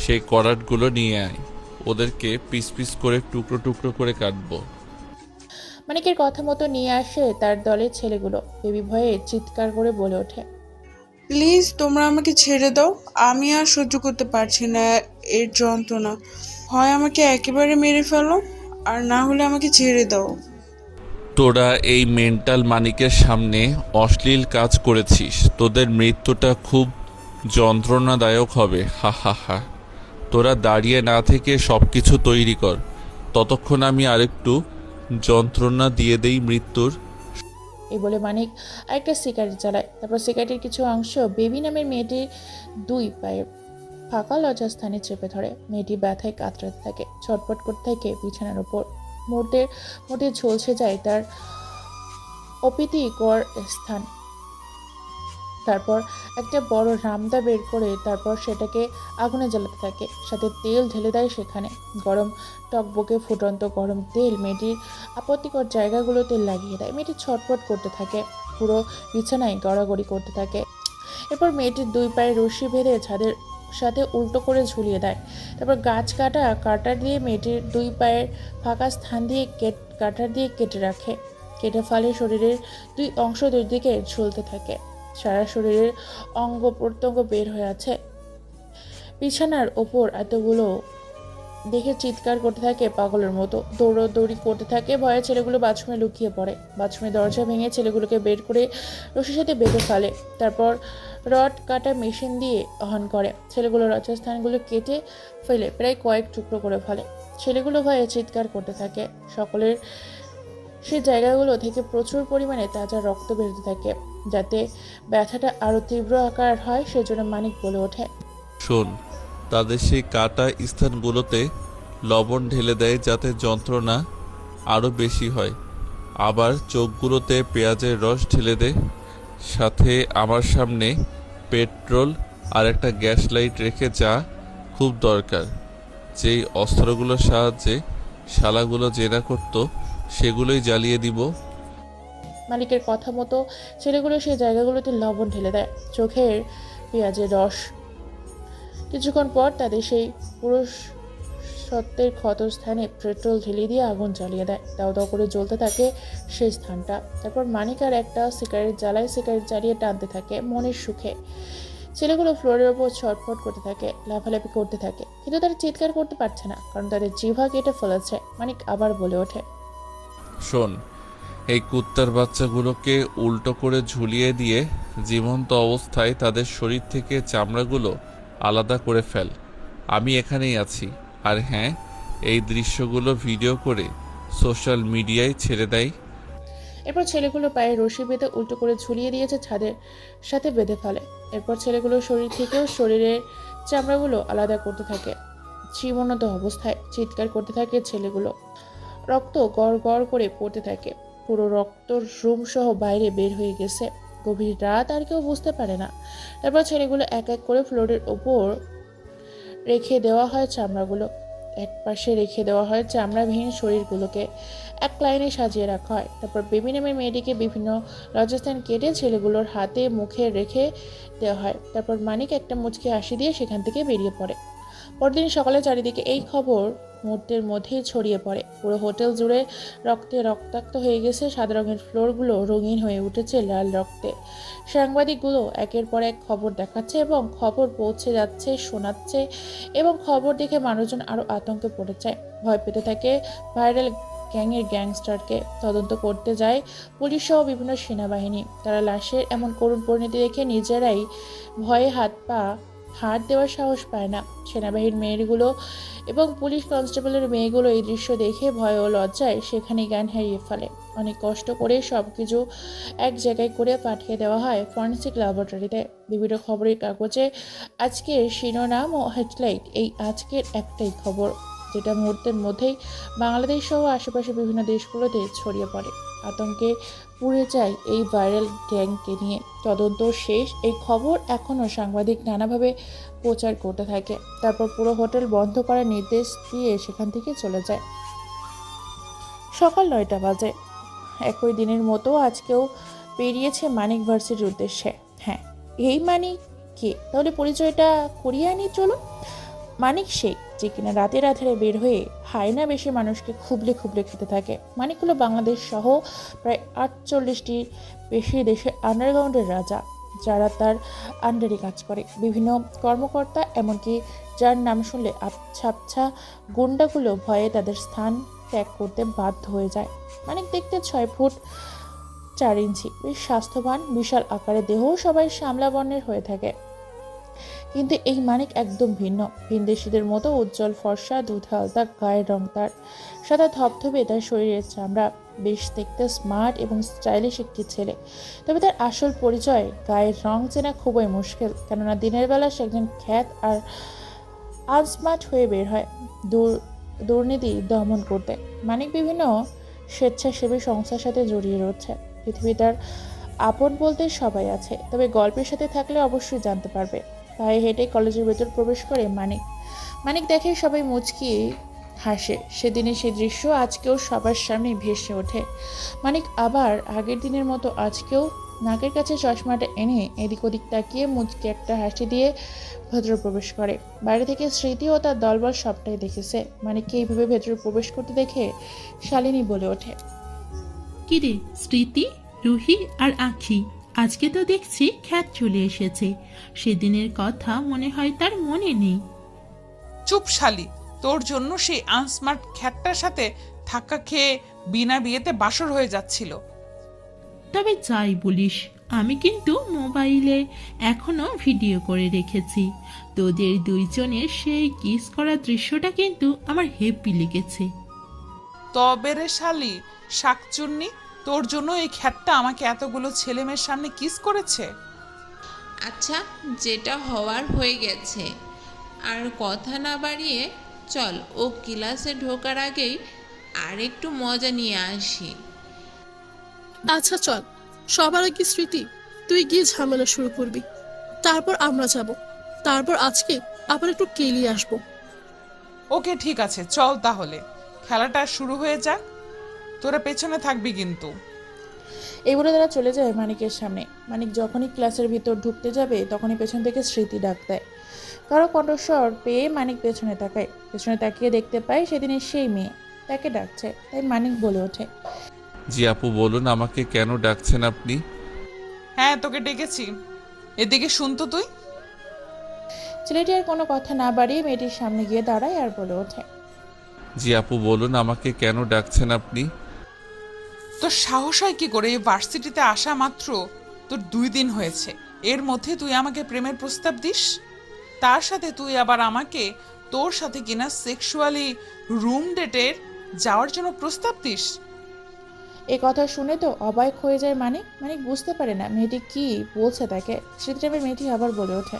সেই করাটগুলো নিয়ে আয়। ওদেরকে পিস পিস করে টুকরো টুকরো করে কাটবো। মানিকের কথা মতো নিয়ে আসে তার দলের ছেলেগুলো। বেবি ভয়ে চিৎকার করে বলে ওঠে, প্লিজ তোমরা আমাকে ছেড়ে দাও। আমি আর সহ্য করতে পারছি না এর যন্ত্রণা। হয় আমাকে একেবারে মেরে ফেলো, আর না হলে আমাকে ছেড়ে দাও। তোরা এই মেন্টাল মানিকের সামনে অশ্লীল কাজ করেছিস। তোদের মৃত্যুটা খুব যন্ত্রণাদায়ক হবে। হা হা হা। তোরা দাঁড়িয়ে না থেকে সব কিছু তৈরি কর। ততক্ষণ আমি আরেকটু যন্ত্রণা দিয়ে দেই মৃত্যুর। এই বলে মানিক আরেকটা সিগারেট জ্বালায়। তারপর সিগারেটের কিছু অংশ বেবি নামের মেয়েটির দুই পায়ের ফাঁকা লজ্জাস্থানে চেপে ধরে। মেয়েটি ব্যথায় কাতরাতে থাকে, ছটপট করতে থাকে বিছানার উপর। মুহূর্তের মধ্যে ঝলসে যায় তার অপ্রীতিকর স্থান। তারপর একটা বড় রামদা বের করে তারপর সেটাকে আগুনে জ্বালাতে থাকে, সাথে তেল ঢেলে দেয় সেখানে। গরম টকবকে ফুটন্ত গরম তেল মেয়েটির আপত্তিকর জায়গাগুলোতে লাগিয়ে দেয়। মেয়েটি ছটফট করতে থাকে, পুরো বিছানায় গড়াগড়ি করতে থাকে। এরপর মেয়েটির দুই পায়ে রশি বেঁধে ছাদের সাথে উল্টো করে ঝুলিয়ে দেয়। তারপর গাছ কাটার দিয়ে মেয়েটির দুই পায়ের ফাঁকা স্থান দিয়ে কাটার দিয়ে কেটে রাখে। কেটে ফেলে শরীরের দুই অংশ দুই দিকে ঝুলতে থাকে। সারা শরীরের অঙ্গ প্রত্যঙ্গ বের হয়ে আছে। বিছানার ওপর এতগুলো দেখে চিৎকার করতে থাকে পাগলের মতো, দৌড়াদৌড়ি করতে থাকে। ভয়ে ছেলেগুলো বাথরুমে লুকিয়ে পড়ে। বাথরুমের দরজা ভেঙে ছেলেগুলোকে বের করে রশির সাথে বেঁধে ফেলে। তারপর রড কাটা মেশিন দিয়ে অন করে। ছেলেগুলো লজ্জাস্থানগুলো কেটে ফেলে প্রায় কয়েক টুকরো করে ফেলে। ছেলেগুলো ভয়ে চিৎকার করতে থাকে। সকলের সেই জায়গাগুলো থেকে প্রচুর পরিমাণে তাজা রক্ত বেরোতে থাকে। যাতে ব্যথাটা আরো তীব্র আকার হয় সেজন্য মানিক বলে ওঠে, শোন, তাদের সেই কাটা স্থানগুলোতে লবণ ঢেলে দেয় যাতে যন্ত্রণা আরও বেশি হয়। আবার চোখগুলোতে পেঁয়াজের রস ঢেলে দেয়। সাথে আমার সামনে পেট্রোল আর একটা গ্যাস লাইট রেখে যা খুব দরকার। যেই অস্ত্রগুলোর সাহায্যে শালাগুলো জেরা করতো সেগুলোই জ্বালিয়ে দিব। মালিকের কথা মতো ছেলেগুলো সেই জায়গাগুলোতে লবণ ঢেলে দেয়, চোখের পেঁয়াজের রস। কিছুক্ষণ পর তাদের সেই পুরুষ সত্যের ক্ষতস্থানে পেট্রোল ঢেলে দিয়ে আগুন জ্বালিয়ে দেয়। দাও দাও করে জ্বলতে থাকে সেই স্থানটা। তারপর মানিক আর একটা সিগারেট জ্বালিয়ে টানতে থাকে মনের সুখে। ছেলেগুলো ফ্লোরের ওপর ছটফট করতে থাকে, লাফালাফি করতে থাকে, কিন্তু তারা চিৎকার করতে পারছে না, কারণ তাদের জিভা কেটে ফেলেছে। মানিক আবার বলে ওঠে, শোন, এই কুত্তার বাচ্চাগুলোকে উল্টো করে ঝুলিয়ে দিয়ে জীবন্ত অবস্থায় তাদের শরীর থেকে চামড়াগুলো আলাদা করে ফেল। আমি এখানেই আছি। আর হ্যাঁ, এই দৃশ্যগুলো ভিডিও করে সোশ্যাল মিডিয়ায় ছেড়ে দেয়। এরপর ছেলেগুলো পায়ে রশি বেঁধে উল্টো করে ঝুলিয়ে দিয়েছে ছাদের সাথে বেঁধে ফেলে। এরপর ছেলেগুলোর শরীর থেকেও শরীরের চামড়াগুলো আলাদা করতে থাকে। জীবনত অবস্থায় চিৎকার করতে থাকে ছেলেগুলো। রক্ত গড় গড় করে পড়তে থাকে। পুরো রক্ত রুম সহ বাইরে বের হয়ে গেছে। গভীর রাত, আর কেউ বুঝতে পারে না। তারপর ছেলেগুলো এক এক করে ফ্লোরের ওপর রেখে দেওয়া হয় চামড়াগুলো। এক পাশে রেখে দেওয়া হয় চামড়াবিহীন শরীরগুলোকে। এক লাইনে সাজিয়ে রাখা হয়। তারপর বেবি নামের মেয়েটিকে বিভিন্ন লজ্জাস্থান কেটে ছেলেগুলোর হাতে মুখে রেখে দেওয়া হয়। তারপর মানিক একটা মুচকি হাসি দিয়ে সেখান থেকে বেরিয়ে পড়ে। পরদিন সকালে চারিদিকে এই খবর মুহূর্তের মধ্যেই ছড়িয়ে পড়ে। পুরো হোটেল জুড়ে রক্তে রক্তাক্ত হয়ে গেছে। সাদা রঙের ফ্লোরগুলো রঙিন হয়ে উঠেছে লাল রক্তে। সাংবাদিকগুলো একের পর এক খবর দেখাচ্ছে এবং খবর পৌঁছে যাচ্ছে, শোনাচ্ছে, এবং খবর দেখে মানুষজন আরো আতঙ্কে পড়ে যায়, ভয় পেতে থাকে ভাইরাল গ্যাংয়ের গ্যাংস্টারকে। তদন্ত করতে যায় পুলিশ সহ বিভিন্ন সেনাবাহিনী। তারা লাশের এমন করুণ পরিণতি দেখে নিজেরাই ভয়ে হাত দেওয়ার সাহস পায় না। সেনাবাহিনীর মেয়েগুলো এবং পুলিশ কনস্টেবলের মেয়েগুলো এই দৃশ্য দেখে ভয় ও লজ্জায় সেখানে জ্ঞান হারিয়ে ফেলে। অনেক কষ্ট করে সবকিছু এক জায়গায় করে পাঠিয়ে দেওয়া হয় ফরেন্সিক ল্যাবরেটরিতে। বিভিন্ন খবরের কাগজে আজকের শিরোনাম ও হেডলাইট এই আজকের একটাই খবর, যেটা মুহূর্তের মধ্যেই বাংলাদেশ সহ আশেপাশে বিভিন্ন দেশগুলোতে ছড়িয়ে পড়ে। আতঙ্কে পুড়ে যায় এই ভাইরাল গ্যাংকে নিয়ে। তদন্ত শেষ, এই খবর এখনও সাংবাদিক নানাভাবে প্রচার করতে থাকে। তারপর পুরো হোটেল বন্ধ করার নির্দেশ দিয়ে সেখান থেকে চলে যায়। সকাল 9টা বাজে। একই দিনের মতো আজকেও বেরিয়েছে মানিক ভার্সিটির উদ্দেশ্যে। হ্যাঁ, এই মানিক কে? তাহলে পরিচয়টা করিয়ে আনি চলো। মানিক সেই যে কিনা রাতের আধারে বের হয়ে হায়না বেশি মানুষকে খুবলে খুবলে খেতে থাকে। মানিক হলো বাংলাদেশ সহ প্রায় 48টির বেশি দেশের আন্ডারগ্রাউন্ডের রাজা, যারা তার আন্ডারে কাজ করে। বিভিন্ন কর্মকর্তা, এমনকি যার নাম শুনলে আবছা গুন্ডাগুলো ভয়ে তাদের স্থান ত্যাগ করতে বাধ্য হয়ে যায়। মানিক দেখতে 6 ফুট 4 ইঞ্চি, বেশ স্বাস্থ্যবান, বিশাল আকারে দেহ, সবাই শ্যামলা বর্ণের হয়ে থাকে। কিন্তু এই মানিক একদম ভিন্ন। ভিনদেশীদের মতো উজ্জ্বল ফর্সা, দুধ হালতা গায়ের রং তার, সাদা ধবধবে তার শরীরের চামড়া, বেশ দেখতে স্মার্ট এবং স্টাইলিশ একটি ছেলে। তবে তার আসল পরিচয় গায়ের রং চেনা খুবই মুশকিল, কেননা দিনের বেলা সে একজন খ্যাত আর আনস্মার্ট হয়ে বের হয় দুর্নীতি দমন করতে। মানিক বিভিন্ন স্বেচ্ছাসেবী সংস্থার সাথে জড়িয়ে রয়েছে। পৃথিবী তার আপন বলতে সবাই আছে, তবে গল্পের সাথে থাকলে অবশ্যই জানতে পারবে। পায়ে হেঁটে কলেজের ভেতর প্রবেশ করে মানিক দেখে সবাই মুচকি হাসে। সেদিনের সেই দৃশ্য আজকেও সবার সামনে ভেসে ওঠে। মানিক আবার আগের দিনের মতো আজকেও নাকের কাছে চশমাটা এনে এদিক ওদিক তাকিয়ে মুচকি একটা হাসি দিয়ে ভেতরে প্রবেশ করে। বাইরে থেকে স্মৃতি ও তার দলবল সবটাই দেখেছে। মানিককে এইভাবে ভেতরে প্রবেশ করতে দেখে শালিনী বলে ওঠে, কিরে স্মৃতি, রুহি আর আঁখি, আজকে তো দেখছি খ্যাত চলে এসেছে। সেদিনের কথা মনে হয় তার মনে নেই। চুপ শালি, তোর জন্য সেই আনস্মার্ট খ্যাটটার সাথে ধাক্কা খেয়ে বিনা বিয়েতে বাসর হয়ে যাচ্ছিল। তবে যাই বলিস, আমি কিন্তু মোবাইলে এখনো ভিডিও করে রেখেছি। তোদের দুইজনের সেই কিস করার দৃশ্যটা কিন্তু আমার হেব্বি লেগেছে। তবে রে শালি শাকচুন্নি, তোর জন্য এই খ্যাটটা আমাকে এতগুলো ছেলেমেয়ের সামনে কিস করেছে। আচ্ছা, যেটা হওয়ার হয়ে গেছে, আর কথা না বাড়িয়ে চল ও ক্লাসে ঢোকার আগেই আর একটু মজা নিয়ে আসি। আচ্ছা চল, সবার আগে স্মৃতি তুই গিয়ে ঝামেলা শুরু করবি, তারপর আমরা যাব, তারপর আজকে আবার একটু কেলিয়ে আসবো। ওকে ঠিক আছে, চল তাহলে খেলাটা শুরু হয়ে যাক। তোরা পেছনে থাকবি কিন্তু। এই বলে তারা চলে যায় মানিকের সামনে। মানিক যখনই ক্লাসের ভিতর ঢুকতে যাবে তখনই পেছন থেকে স্মৃতি ডাক দেয়। কারো কণ্ঠস্বর পেয়ে মানিক পেছনে তাকায়। পেছনে তাকিয়ে দেখতে পায় সেদিনের সেই মেয়ে তাকে ডাকছে। তাই মানিক বলে ওঠে, জি আপু, বলুন আমাকে কেন ডাকছেন আপনি? হ্যাঁ, তোকে ডেকেছি, এদিকে শুনতো তুই। ছেলেটি আর কোনো কথা না বাড়িয়ে মেয়েটির সামনে গিয়ে দাঁড়ায় আর বলে ওঠে, জি আপু, বলুন আমাকে কেন ডাকছেন আপনি? তোর সাহস হয় কি করে এই ভার্সিটিতে আসা মাত্র তোর 2 দিন হয়েছে, এর মধ্যে তুই আমাকে প্রেমের প্রস্তাব দিস? তার সাথে তুই আবার আমাকে তোর সাথে কিনা সেক্সুয়ালি রুম ডেটের যাওয়ার জন্য প্রস্তাব দিস? এই কথা শুনে তো অবাক হয়ে যায় মানিক বুঝতে পারে না মেয়েটি কি বলছে তাকে। স্মৃতিটাবে মেয়েটি আবার বলে ওঠে,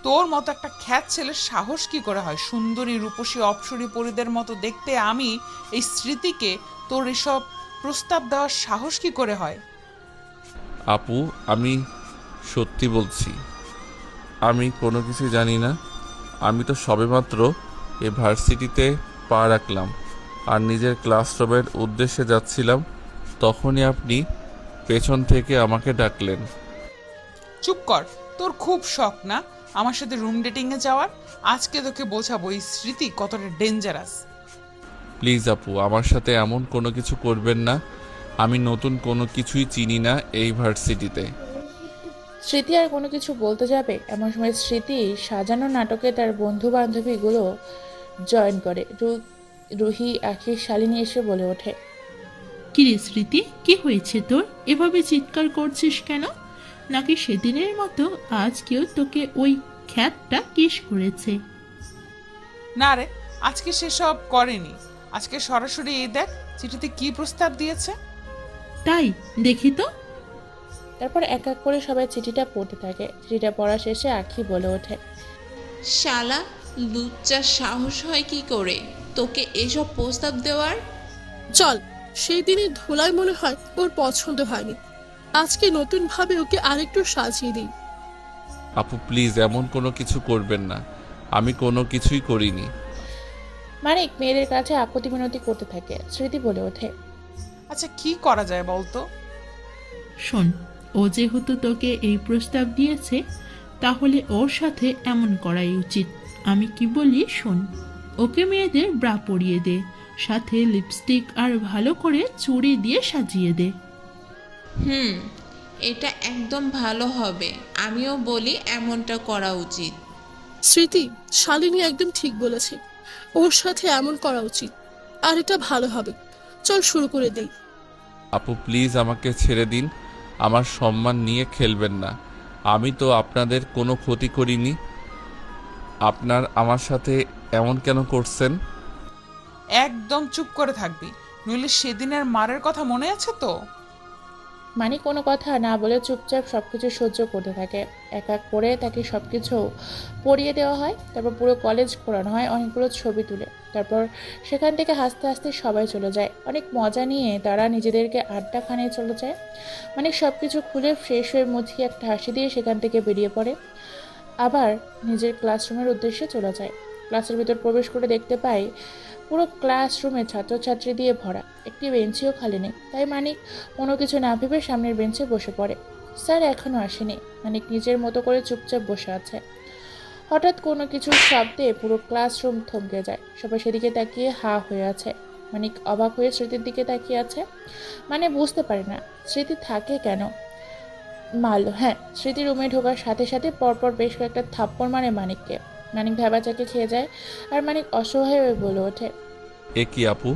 তোর মতো একটা খ্যাত ছেলের সাহস কি করে হয় সুন্দরী রূপসী অপ্সরী পরীদের মতো দেখতে আমি এই স্মৃতিকে তোর এসব প্রস্তাব দেওয়ার সাহস কি করে হয়? আপু, আমি সত্যি বলছি, আমি কোনো কিছু জানি না। আমি তো সবেমাত্র এ ভার্সিটিতে পা রাখলাম আর নিজের ক্লাসরুমের উদ্দেশ্যে যাচ্ছিলাম, তখনই আপনি পেছন থেকে আমাকে ডাকলেন। চুপ কর, তোর খুব শখ না আমার সাথে রুম ডেটিংয়ে যাওয়ার? আজকে তোকে বোঝাবো এই স্মৃতি কতটা ডেঞ্জারাস। প্লিজ আপু, আমার সাথে এমন কোনো কিছু করবেন না। আমি নতুন কোনো কিছুই চিনি না এই ভার্সিটিতে। স্মৃতি আর কোনো কিছু বলতে যাবে এমন সময় স্মৃতি সাজানো নাটকে তার বন্ধু বান্ধবীগুলো জয়েন করে। রুহি আঁখি শালিনী এসে বলে ওঠে, কিরে স্মৃতি, কি হয়েছে তোর? এভাবে চিৎকার করছিস কেন? নাকি সেদিনের মতো আজকেও তোকে ওই খ্যাতটা কিস করেছে? না রে, আজকে সেসব করেনি। আজকে সরাসরি এই দেখ চিঠিতে কি প্রস্তাব দিয়েছে। তাই দেখি তো। তারপর এক এক করে সবাই চিঠিটা পড়তে থাকে। চিঠিটা পড়া শেষে আঁখি বলে ওঠে, শালা লুচ্চার সাহস হয় কি করে তোকে এসব প্রস্তাব দেওয়ার? চল, সেই দিনই ধুলাই মনে হয় ওর পছন্দ হয়নি, আজকে নতুন ভাবে ওকে আরেকটু সাজিয়ে দিই। আপু প্লিজ এমন কোনো কিছু করবেন না, আমি কোনো কিছুই করিনি। মানিক মেয়েদের কাছে আকুতি মিনতি করতে থাকে। স্মৃতি বলে ওঠে, আচ্ছা কি করা যায় বলতো? শোন, ও যেহেতু তোকে এই প্রস্তাব দিয়েছে, তাহলে ওর সাথে এমন করাই উচিত। আমি কি বলি শোন, ওকে মেয়েদের ব্রা পরিয়ে দে, সাথে লিপস্টিক আর ভালো করে চুড়ি দিয়ে সাজিয়ে দে। এটা একদম ভালো হবে। আমিও বলি এমনটা করা উচিত। স্মৃতি, শালিনী একদম ঠিক বলেছে, ওর সাথে এমন করা উচিত, আর এটা ভালো হবে। চল শুরু করে দেই। আপু প্লিজ আমাকে ছেড়ে দিন, আমার সম্মান নিয়ে খেলবেন না। আমি তো আপনাদের কোনো ক্ষতি করিনি, আপনার আমার সাথে এমন কেন করছেন? একদম চুপ করে থাকবি। নইলে সেদিনের মারের কথা মনে আছে তো? মানিক কোনো কথা না বলে চুপচাপ সবকিছু সহ্য করতে থাকে। এক এক করে তাকে সবকিছু পড়িয়ে দেওয়া হয়, তারপর পুরো কলেজ ঘোরানো হয় অনেকগুলো ছবি তুলে। তারপর সেখান থেকে হাসতে হাসতে সবাই চলে যায়। অনেক মজা নিয়ে তারা নিজেদেরকে আড্ডাখানায় চলে যায়। মানিক সবকিছু খুলে ফ্রেশ হয়ে মুছিয়ে একটা হাসি দিয়ে সেখান থেকে বেরিয়ে পড়ে, আবার নিজের ক্লাসরুমের উদ্দেশ্যে চলে যায়। ক্লাসের ভিতর প্রবেশ করে দেখতে পায় পুরো ক্লাসরুমে ছাত্রছাত্রী দিয়ে ভরা, একটি বেঞ্চিও খালি নেই। তাই মানিক কোনো কিছু না ভেবে সামনের বেঞ্চে বসে পড়ে। স্যার এখনও আসেনি। মানিক নিজের মতো করে চুপচাপ বসে আছে। হঠাৎ কোনো কিছুর শব্দে পুরো ক্লাসরুম থমকে যায়। সবাই সেদিকে তাকিয়ে হা হয়ে আছে। মানিক অবাক হয়ে স্মৃতির দিকে তাকিয়ে আছে। মানে বুঝতে পারে না স্মৃতি থাকে কেন। হ্যাঁ, স্মৃতি রুমে ঢোকার সাথে সাথে পরপর বেশ কয়েকটা থাপ্পড় মারে মানিককে। মানিক ভ্যাবাচাকে খেয়ে যায় আর মানিক অসহায় হয়ে বলে ওঠে, এ কি আপু,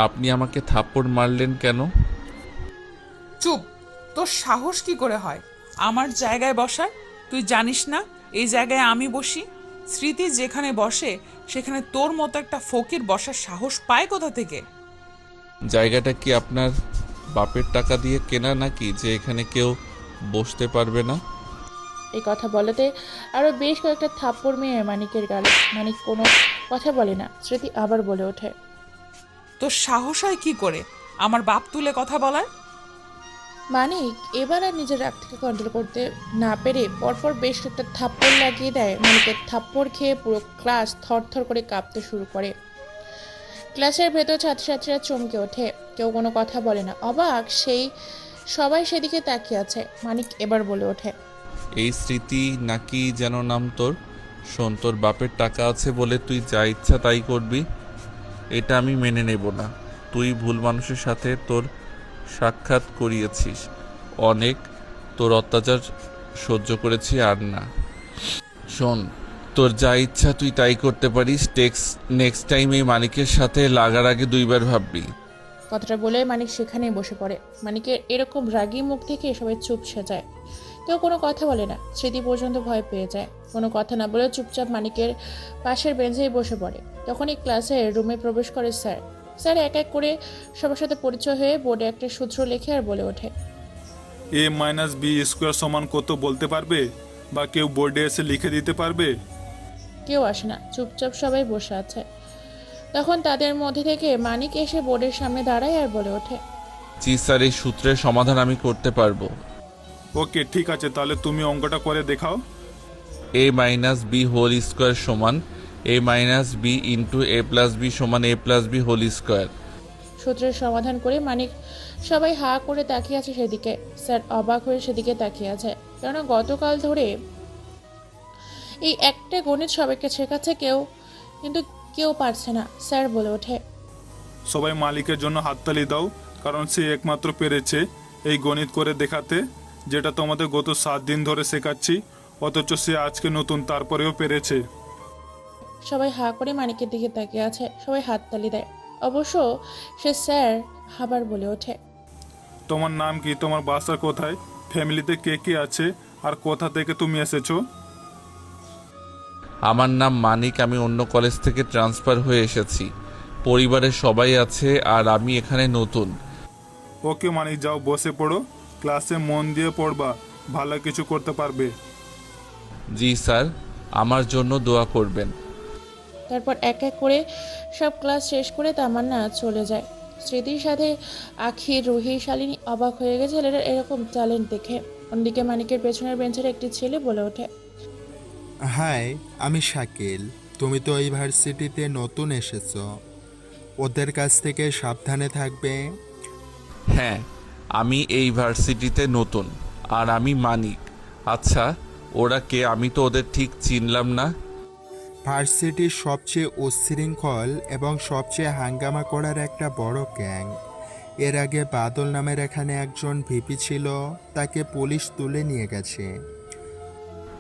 আপনি আমাকে থাপ্পড় মারলেন কেন? চুপ! তোর সাহস কি করে হয় আমার জায়গায় বসার? তুই জানিস না এই জায়গায় আমি বসি? স্মৃতি যেখানে বসে সেখানে তোর মতো একটা ফকির বসার সাহস পায় কোথা থেকে? জায়গাটা কি আপনার বাপের টাকা দিয়ে কেনা নাকি যে এখানে কেউ বসতে পারবে না? এই কথা বলতে আরো বেশ কয়েকটা থাপ্পড় মেয়ে মানিকের গালে। মানিক কোনো কথা বলে না। স্মৃতি আবার বলে ওঠে, তোর সাহস হয় কি করে আমার বাপ তুলে কথা বলার? মানিক এবার আর নিজের রাগ থেকে কন্ট্রোল করতে না পেরে পরপর বেশ কয়েকটা থাপ্পড় লাগিয়ে দেয়। মানিকের থাপ্পড় খেয়ে পুরো ক্লাস থরথর করে কাঁপতে শুরু করে। ক্লাসের ভেতর ছাত্রছাত্রীরা চমকে ওঠে। কেউ কোনো কথা বলে না, অবাক সবাই সেদিকে তাকিয়ে আছে। মানিক এবার বলে ওঠে, এই স্মৃতি নাকি যেন নাম তোর? শোন, তোর বাপের টাকা আছে বলে তুই যা ইচ্ছা তাই করবি, এটা আমি মেনে নেব না। তুই ভুল মানুষের সাথে তোর সাক্ষাৎ করিয়েছিস, অনেক তোর অত্যাচার সহ্য করেছি আর না। শোন, তোর যা ইচ্ছা তুই তাই করতে পারিস, নেক্সট টাইম এই মানিকের সাথে লাগার আগে দুইবার ভাববি। কথাটা বলে মানিক সেখানেই বসে পড়ে। মানিকের এরকম রাগী মুখ দেখে সবাই চুপসে যায়। কেউ কোনো কথা বলে না। স্মৃতি পর্যন্ত ভয় পেয়ে যায়। কোনো কথা না বলে চুপচাপ মানিকের পাশের বেঞ্চেই বসে পড়ে। তখনই ক্লাসের রুমে প্রবেশ করে স্যার। স্যার এক এক করে সবার সাথে পরিচয় হয়ে বোর্ডে একটা সূত্র লেখে আর বলে ওঠে, a-b² সমান কত বলতে পারবে? বা কেউ বোর্ডে এসে লিখে দিতে পারবে? কেউ আসে না, চুপচাপ সবাই বসে আছে। তখন তাদের মধ্যে থেকে মানিক এসে বোর্ডের সামনে দাঁড়ায় আর বলে ওঠে, জি স্যার, এই সূত্রের সমাধান আমি করতে পারবো। ওকে, ঠিক আছে, তাহলে তুমি অঙ্কটা করে দেখাও। a-b² সমান a-b ইন্টু a+b সমান a+b হোল স্কোয়ার। সূত্রের সমাধান করে মানিক সবাই হা করে তাকিয়ে আছে সেদিকে। স্যার অবাক হয়ে সেদিকে তাকিয়ে আছে, কেননা গতকাল ধরে এই একটা গণিত সবাইকে শেখাচ্ছে কিন্তু কেউ পারছে না। স্যার বলে ওঠে, সবাই মালিকের জন্য হাততালি দাও, কারণ সে একমাত্র পেরেছে এই গণিত করে দেখাতে, যেটা তোমাদের গত 7 দিন ধরে শেখাচ্ছি, অথচ সে আজকে নতুন, তারপরেও পেরেছে। সবাই হা করে মানিকের দিকে তাকিয়ে আছে। সবাই হাততালি দেয়। অবশ্য সে স্যার আবার বলে ওঠে, তোমার নাম কি? তোমার বাসা কোথায়? ফ্যামিলিতে কে কে আছে? আর কোথা থেকে তুমি এসেছো? আমার নাম মানিক, আমি অন্য কলেজ থেকে ট্রান্সফার হয়ে এসেছি। পরিবারের সবাই আছে আর আমি এখানে নতুন। ওকে মানিক, যাও বসে পড়ো, ক্লাসে মন দিয়ে পড়বা, ভালো কিছু করতে পারবে। জি স্যার, আমার জন্য দোয়া করবেন। তারপর এক এক করে সব ক্লাস শেষ করে তামান্না চলে যায়। স্মৃতির সাথে আখি, রুহি, শালিনী অবাক হয়ে গেছে ছেলেরা এরকম ট্যালেন্ট দেখে। অন্যদিকে মানিকের পেছনের বেঞ্চের একটি ছেলে বলে ওঠে, হাই, আমি শাকিল। তুমি তো এই ভার্সিটিতে নতুন এসেছো, ওদের কাছ থেকে সাবধানে থাকবে। হ্যাঁ, আমি এই ভার্সিটিতে নতুন, আর আমি মানিক। আচ্ছা, ওরা কে? আমি তো ওদের ঠিক চিনলাম না। ভার্সিটির সবচেয়ে উচ্ছৃঙ্খল এবং সবচেয়ে হাঙ্গামা করার একটা বড় গ্যাং। এর আগে বাদল নামের এখানে একজন ভিপি ছিল, তাকে পুলিশ তুলে নিয়ে গেছে।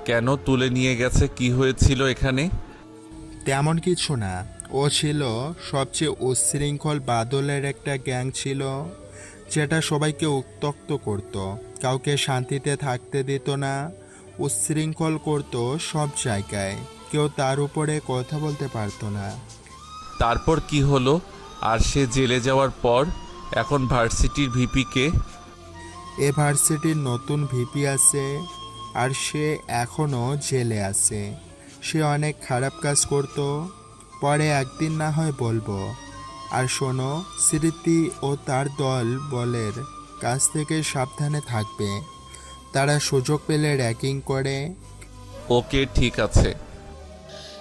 কেন তুলে নিয়ে গেছে? কি হয়েছিল এখানে? তেমন কিছু না, ও ছিল সবচেয়ে উচ্ছৃঙ্খল। বাদলের একটা গ্যাং ছিল যেটা সবাইকে উত্ত্যক্ত করত, কাউকে শান্তিতে থাকতে দিত না, উচ্ছৃঙ্খল করত সব জায়গায়, কেউ তার উপরে কথা বলতে পারতো না। তারপর কি হলো? আর সে জেলে যাওয়ার পর এখন ভার্সিটির ভিপিকে এ ভার্সিটির নতুন ভিপি আছে, আর সে এখনও জেলে আছে। সে অনেক খারাপ কাজ করত, পরে একদিন না হয় বলবো। আর শোনো, স্মৃতি ও তার দল বলের কাছ থেকে সাবধানে থাকবে। তারা সুযোগ পেলে র্যাগিং করে। ওকে, ঠিক আছে।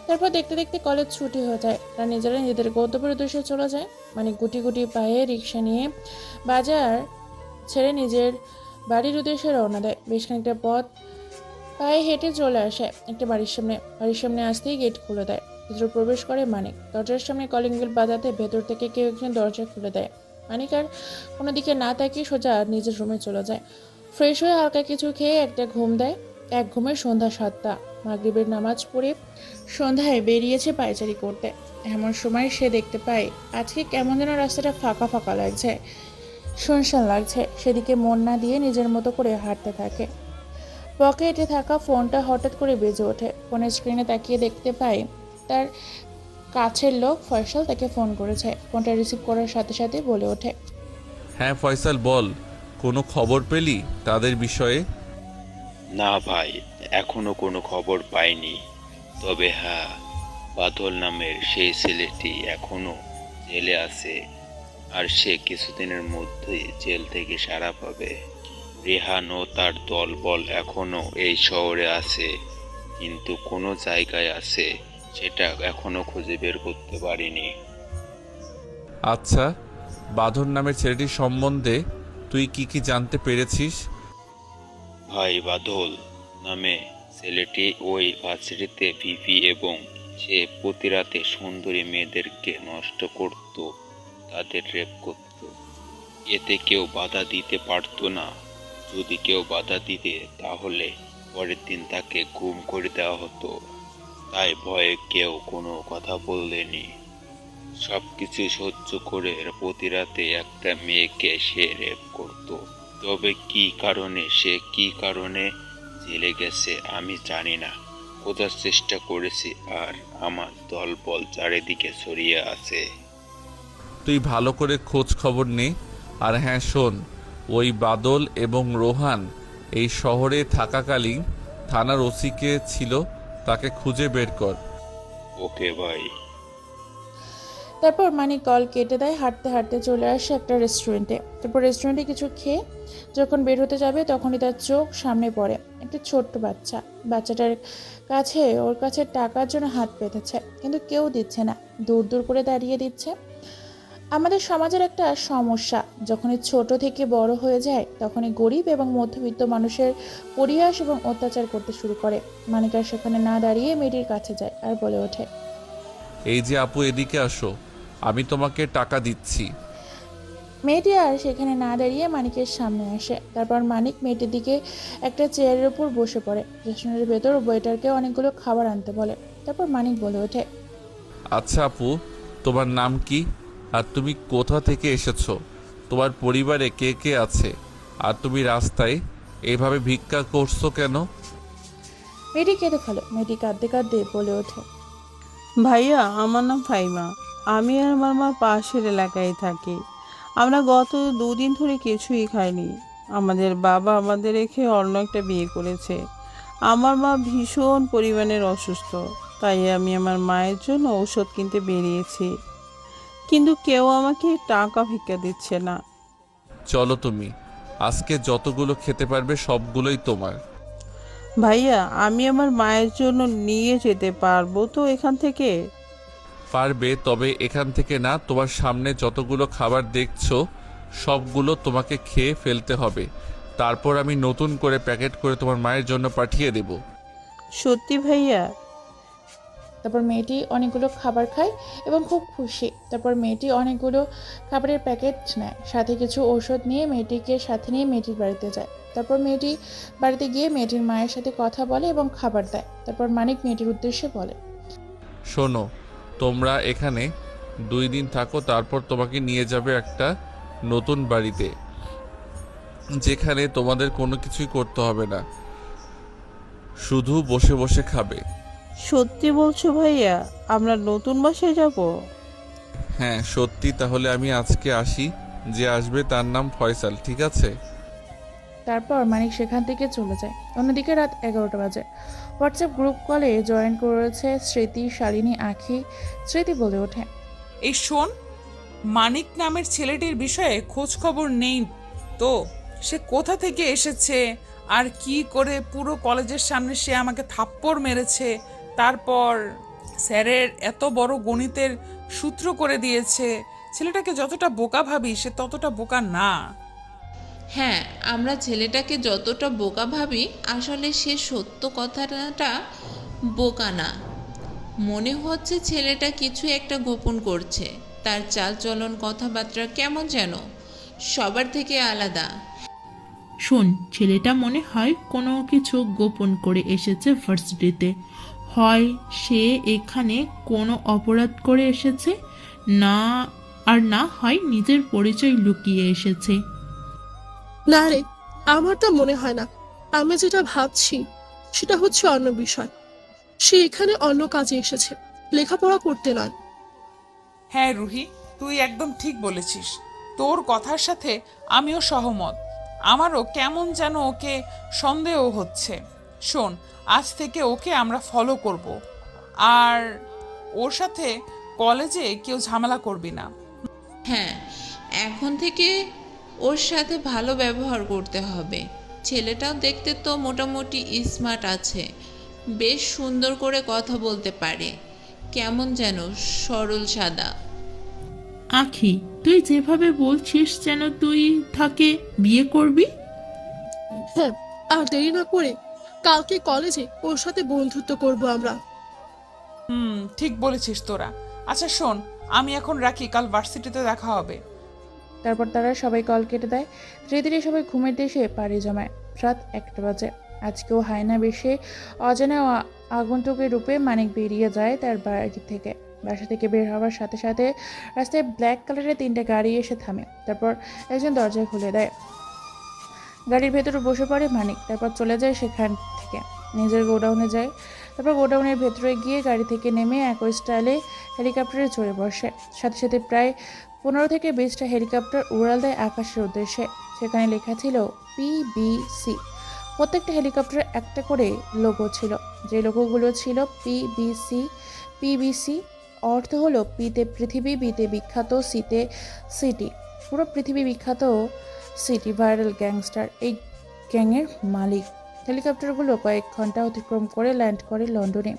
তারপর দেখতে দেখতে কলেজ ছুটি হয়ে যায়। তারা নিজেরা নিজেদের গন্তব্যের উদ্দেশ্যে চলে যায়। মানে গুটি গুটি পায়ে রিক্সা নিয়ে বাজার ছেড়ে নিজের বাড়ির উদ্দেশ্যে রওনা দেয়। বেশ খানিকটা পথ পায়ে হেঁটে চলে আসে একটা বাড়ির সামনে। বাড়ির সামনে আসতেই গেট খুলে দেয়। ভিতরে প্রবেশ করে মানিক। দরজার সামনে কলিং বেল বাজাতে ভেতর থেকে কেউ একজন দরজা খুলে দেয়। মানিক আর কোনো দিকে না তাকিয়ে সোজা নিজের রুমে চলে যায়। ফ্রেশ হয়ে হালকা কিছু খেয়ে একটা ঘুম দেয়। এক ঘুমে সন্ধ্যা 7টা। মাগরিবের নামাজ পড়ে সন্ধ্যায় বেরিয়েছে পায়চারি করতে। এমন সময় সে দেখতে পায় আজকে কেমন যেন রাস্তাটা ফাঁকা ফাঁকা লাগছে, শুনশান লাগছে। সেদিকে মন না দিয়ে নিজের মতো করে হাঁটতে থাকে। পকেটে থাকা ফোনটা হঠাৎ করে বেজে ওঠে। ফোনের স্ক্রিনে তাকিয়ে দেখতে পায় তার কাছের লোক ফয়সাল তাকে ফোন করেছে। ফোনটা রিসিভ করার সাথে সাথে বলে ওঠে, হ্যাঁ ফয়সাল, বল, কোনো খবর পেলি তাদের বিষয়ে? না ভাই, এখনো কোনো খবর পাইনি। তবে হ্যাঁ, বাদল নামের সেই ছেলেটি এখনো জেলে আছে, আর সে কিছুদিনের মধ্যেই জেল থেকে ছাড়া পাবে। রেহান ও তার দলবল এখনো এই শহরে আছে, কিন্তু কোনো জায়গায় আছে সেটা এখনো খুঁজে বের করতে পারিনি। আচ্ছা, বাঁধন নামের ছেলেটির সম্বন্ধে তুই কি কি জানতে পেরেছিস? ভাই, বাদল নামে ছেলেটি ওই ভার্সিটিতে ভিপি এবং সে প্রতি রাতে সুন্দরী মেয়েদেরকে নষ্ট করত, তাদের রেপ করত। এতে কেউ বাধা দিতে পারতো না। যদি কেউ বাধা দিতে তাহলে পরের দিন তাকে গুম করে দেওয়া হতো। তাই ভয়ে কেউ কোনো কথা বললেনি। সবকিছু সহ্য করে প্রতি রাতে একটা মেয়েকে সে রেপ করত। তবে কি কারণে জেলে গেছে আমি জানি না। খোঁজার চেষ্টা করেছি, আর আমার দলবল চারিদিকে ছড়িয়ে আছে। তুই ভালো করে খোঁজ খবর নে। আর হ্যাঁ শোন, ওই বাদল এবং রোহান এই শহরে থাকাকালীন থানার ওসিকে ছিল, তাকে খুঁজে বের কর। ওকে ভাই। তারপর মানিক কল কেটে দেয়। হাঁটতে হাঁটতে চলে আসে একটা রেস্টুরেন্টে। তারপর রেস্টুরেন্টে কিছু খেয়ে যখন বের হতে যাবে তখনই তার চোখ সামনে পড়ে একটা ছোট্ট বাচ্চা। বাচ্চাটার কাছে ওর কাছে টাকার জন্য হাত পেতেছে, কিন্তু কেউ দিচ্ছে না। দূর দূর করে দাঁড়িয়ে দিচ্ছে। আমাদের সমাজের একটা সমস্যা, যখনই ছোট থেকে বড় হয়ে যায় তখনই গরিব এবং মধ্যবিত্ত মানুষের পরিহাস এবং অত্যাচার করতে শুরু করে। মানিক আর সেখানে না দাঁড়িয়ে মেয়েটির কাছে যায় আর বলে ওঠে, এই যে আপু, এদিকে আসো, আমি তোমাকে টাকা দিচ্ছি। মেয়েটি আর সেখানে না দাঁড়িয়ে মানিকের সামনে আসে। তারপর মানিক মেয়েটির দিকে একটা চেয়ারের উপর বসে পড়ে। রেস্টুরেন্টের ভেতর ওয়েটারকে অনেকগুলো খাবার আনতে বলে। তারপর মানিক বলে ওঠে, আচ্ছা আপু, তোমার নাম কি? আর তুমি কোথা থেকে এসেছো? তোমার পরিবারে কে কে আছে? আর তুমি রাস্তায় এইভাবে ভিক্ষা করছো কেন? মেয়েটি কেঁদে ফেলে। মেয়েটি কাঁদতে কাঁদতে বলে ওঠে, ভাইয়া, আমার নাম ফাইমা। আমি আর আমার মা পাশের এলাকায় থাকি। আমরা গত 2 দিন ধরে কিছুই খাইনি। আমাদের বাবা আমাদের রেখে অন্য একটা বিয়ে করেছে। আমার মা ভীষণ পরিমাণের অসুস্থ, তাই আমি আমার মায়ের জন্য ঔষধ কিনতে বেরিয়েছি, কিন্তু কেউ আমাকে টাকা ভিক্ষা দিচ্ছে না। চলো, তুমি আজকে যতগুলো খেতে পারবে সবগুলোই তোমার। ভাইয়া, আমি আমার মায়ের জন্য নিয়ে যেতে পারবো তো এখান থেকে? পারবে, তবে এখান থেকে না। তোমার সামনে যতগুলো খাবার দেখছো সবগুলো তোমাকে খেয়ে ফেলতে হবে। তারপর আমি নতুন করে প্যাকেট করে তোমার মায়ের জন্য পাঠিয়ে দেব। সত্যি ভাইয়া? তারপর মেয়েটি অনেকগুলো খাবার খায় এবং খুব খুশি। তারপর মেয়েটি অনেকগুলো খাবারের প্যাকেট নেয়, সাথে কিছু ঔষধ নিয়ে মেয়েটিকে সাথে নিয়ে মেয়েটির বাড়িতে যায়। তারপর মেয়েটি বাড়িতে গিয়ে মেয়েটির মায়ের সাথে কথা বলে এবং খাবার দেয়। তারপর মানিক মেয়েটির উদ্দেশ্যে বলে, শোনো, তোমরা এখানে 2 দিন থাকো, তারপর তোমাকে নিয়ে যাবে একটা নতুন বাড়িতে, যেখানে তোমাদের কোনো কিছুই করতে হবে না, শুধু বসে বসে খাবে। সত্যি বলছো ভাইয়া? আমরা নতুন বাসায় যাব? হ্যাঁ সত্যি, তাহলে আমি আজকে আসি। যে আসবে তার নাম ফয়সাল, ঠিক আছে? তারপর মানিক সেখান থেকে চলে যায়। অন্যদিকে রাত 11টা বাজে। হোয়াটসঅ্যাপ গ্রুপ কলে জয়েন করেছে স্মৃতি, শালিনী, আখি। স্মৃতি বলে ওঠে, এই শোন, মানিক নামের ছেলেটির বিষয়ে খোঁজ খবর নেই তো? সে কোথা থেকে এসেছে আর কি করে পুরো কলেজের সামনে সে আমাকে থাপ্পড় মেরেছে, তারপর স্যারের এত বড় গণিতের সূত্র করে দিয়েছে। ছেলেটাকে যতটা বোকা ভাবি সে ততটা বোকা না। হ্যাঁ, আমরা ছেলেটাকে যতটা বোকা ভাবি আসলে সে সত্য কথাটা বোকা না। মনে হচ্ছে ছেলেটা কিছু একটা গোপন করছে। তার চালচলন, কথাবার্তা কেমন যেন সবার থেকে আলাদা। শোন, ছেলেটা মনে হয় কোনো কিছু গোপন করে এসেছে ভার্সিটিতে। হয় সে এখানে কোনো অপরাধ করে এসেছে, না আর না হয় নিজের পরিচয় লুকিয়ে এসেছে। না রে, আমার তা মনে হয় না। আমি যেটা ভাবছি সেটা হচ্ছে অন্য বিষয়। সে এখানে অন্য কাজে এসেছে, লেখাপড়া করতে নয়। হ্যাঁ রুহি, তুই একদম ঠিক বলেছিস। তোর কথার সাথে আমিও সহমত। আমারও কেমন যেন ওকে সন্দেহ হচ্ছে। শোন, আজ থেকে ওকে আমরা ফলো করব, আর ওর সাথে কলেজে কেউ ঝামেলা করবি না। হ্যাঁ, এখন থেকে ওর সাথে ভালো ব্যবহার করতে হবে। ছেলেটাও দেখতে তো মোটামুটি স্মার্ট আছে, বেশ সুন্দর করে কথা বলতে পারে, কেমন যেন সরল সাদা। আখি, তুই যেভাবে বলছিস যেন তুই তাকে বিয়ে করবি। হ্যাঁ, আর দেরি না করে কালকে কলেজে ওর সাথে বন্ধুত্ব করব আমরা। ঠিক বলেছিস তোরা। আচ্ছা শোন, আমি এখন রাখি, কাল ভার্সিটিতে দেখা হবে। তারপর তারা সবাই কল কেটে দেয়। ধীরে ধীরে সবাই ঘুমের দেশে পাড়ি জমায়। রাত 1টা বাজে। আজকেও হায়না বেশে অজানা আগন্তুকের রূপে মানিক বেরিয়ে যায় তার বাড়ি থেকে। বাসা থেকে বের হওয়ার সাথে সাথে রাস্তায় ব্ল্যাক কালারের 3টা গাড়ি এসে থামে। তারপর একজন দরজা খুলে দেয়। গাড়ির ভেতরে বসে পড়ে মানিক। তারপর চলে যায় সেখান থেকে, নিজের গোডাউনে যায়। তারপর গোডাউনের ভেতরে গিয়ে গাড়ি থেকে নেমে একই স্টাইলে হেলিকপ্টারে চড়ে বসে। সাথে সাথে প্রায় 15 থেকে 20টা হেলিকপ্টার উড়াল দেয় আকাশের উদ্দেশ্যে। সেখানে লেখা ছিল পিবিসি। প্রত্যেকটা হেলিকপ্টারে একটা করে লোগো ছিল। যে লোগোগুলো ছিল পিবিসি। পিবিসি অর্থ হলো পিতে পৃথিবী, বিতে বিখ্যাত, সিতে সিটি। পুরো পৃথিবী বিখ্যাত সিটি ভাইরাল গ্যাংস্টার এই গ্যাংয়ের মালিক। হেলিকপ্টারগুলো কয়েক ঘন্টা অতিক্রম করে ল্যান্ড করে লন্ডনে।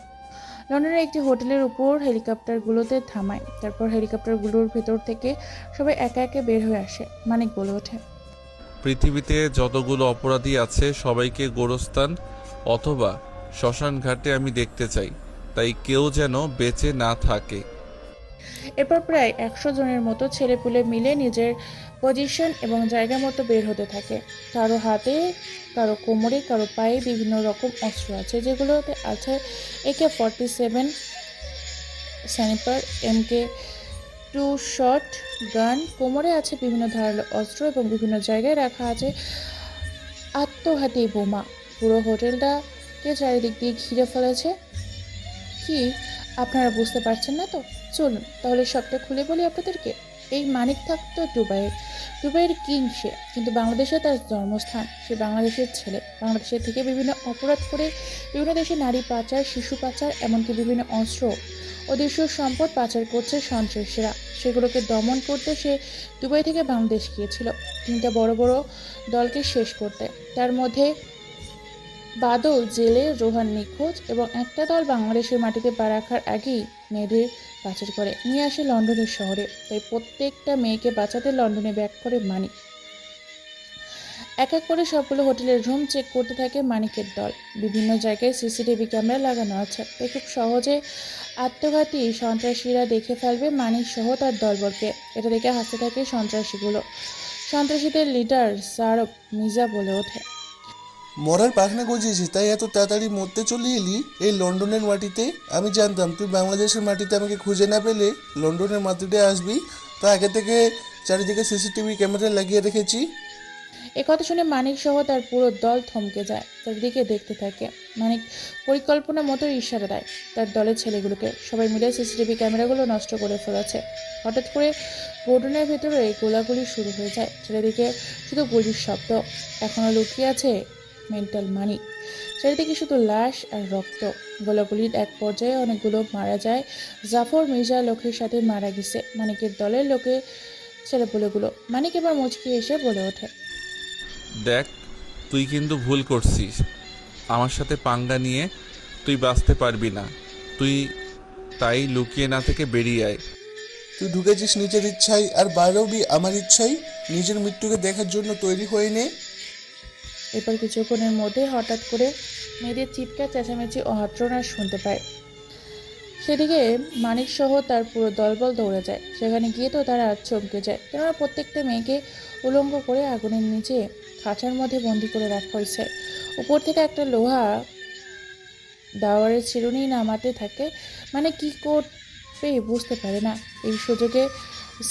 লন্ডনের একটি হোটেলের উপর হেলিকপ্টারগুলোতে থামায়। তারপর হেলিকপ্টারগুলোর ভেতর থেকে সবাই একে একে বের হয়ে আসে। মানিক বলে ওঠে, পৃথিবীতে যতগুলো অপরাধী আছে সবাইকে গোরস্থান অথবা শ্মশান ঘাটে আমি দেখতে চাই, তাই কেউ যেন বেঁচে না থাকে। এরপর প্রায় 100 জনের মতো ছেলেপুলে মিলে নিজের পজিশন এবং জায়গা মতো বের হতে থাকে। কারো হাতে, কারো কোমরে, কারো পায়ে বিভিন্ন রকম অস্ত্র আছে, যেগুলোতে আছে AK-47, স্নাইপার, MK2 শট গান। কোমরে আছে বিভিন্ন ধারালো অস্ত্র এবং বিভিন্ন জায়গায় রাখা আছে আত্মঘাতী বোমা। পুরো হোটেলটাকে চারিদিক দিয়ে ঘিরে ফেলেছে। কি আপনারা বুঝতে পারছেন না তো? চলুন তাহলে সবটা খুলে বলি আপনাদেরকে। এই মানিক থাকতো দুবাইয়ের কিং সে, কিন্তু বাংলাদেশে তার জন্মস্থান। সে বাংলাদেশের ছেলে। বাংলাদেশের থেকে বিভিন্ন অপরাধ করে বিভিন্ন দেশে নারী পাচার, শিশু পাচার, এমনকি বিভিন্ন অস্ত্র ও দেশীয় সম্পদ পাচার করছে সন্ত্রাসীরা। সেগুলোকে দমন করতে সে দুবাই থেকে বাংলাদেশ গিয়েছিল 3টা বড় বড় দলকে শেষ করতে। তার মধ্যে বাদল জেলে, রোহান নিখোঁজ এবং একটা দল বাংলাদেশের মাটিতে পা রাখার আগেই মেয়েদের পাচার করে নিয়ে আসে লন্ডনের শহরে। তাই প্রত্যেকটা মেয়েকে বাঁচাতে লন্ডনে ব্যাক করে মানিক। এক এক করে সবগুলো হোটেলের রুম চেক করতে থাকে মানিকের দল। বিভিন্ন জায়গায় সিসিটিভি ক্যামেরা লাগানো আছে, তাই খুব সহজে আত্মঘাতী সন্ত্রাসীরা দেখে ফেলবে মানিক সহ তার দলবলকে। এটা দেখে হাসতে থাকে সন্ত্রাসীগুলো। সন্ত্রাসীদের লিডার সারব মির্জা বলে ওঠে, মরার পাখনা গজিয়েছিস তাই এত তাড়াতাড়ি মরতে চলে এলি এই লন্ডনের মাটিতে? আমি জানতাম তুই বাংলাদেশের মাটিতে আমাকে খুঁজে না পেলে লন্ডনের মাটিতে আসবি, তো আগে থেকে চারিদিকে সিসিটিভি ক্যামেরা লাগিয়ে রেখেছি। কথা শুনে মানিক সহ তার পুরো দল থমকে যায়, তার দিকে দেখতে থাকে। মানিক পরিকল্পনা মতো ইশারা দেয় তার দলের ছেলেগুলোকে। সবাই মিলে সিসিটিভি ক্যামেরাগুলো নষ্ট করে ফেলেছে। হঠাৎ করে গোডাউনের ভেতরে গোলাগুলি শুরু হয়ে যায়, চারিদিকে শুধু গুলির শব্দ। এখনো লুকিয়ে আছে মেন্টাল মানিক, চারিদিকে শুধু লাশ আর রক্ত। গোলাগুলির এক পর্যায়ে অনেকগুলো মারা যায়। জাফর মির্জা লোকের সাথে মারা গেছে মানিকের দলের লোকে ছেলেপুলেগুলো। মানিক এবার মুচকি এসে বলে ওঠে, দেখ, তুই কিন্তু ভুল করছিস। আমার সাথে পাঙ্গা নিয়ে তুই বাঁচতে পারবি না। তুই তাই লুকিয়ে না থেকে বেরিয়ে আয়। তুই ঢুকেছিস নিজের ইচ্ছাই আর বাইরেও আমার ইচ্ছাই। নিজের মৃত্যুকে দেখার জন্য তৈরি হয়ে নে। এরপর কিছুক্ষণের মধ্যে হঠাৎ করে মেয়েদের চিৎকার চেঁচামেচি ও আর্তনাদ শুনতে পায়। সেদিকে মানিক সহ তার পুরো দলবল দৌড়ে যায়। সেখানে গিয়ে তো তারা চমকে যায়, কেননা প্রত্যেকটা মেয়েকে উলঙ্গ করে আগুনের নিচে খাঁচার মধ্যে বন্দি করে রাখা হয়েছে। উপর থেকে একটা লোহা দাওয়ারের চিরুনি নামাতে থাকে। মানে কি করবে বুঝতে পারে না। এই সুযোগে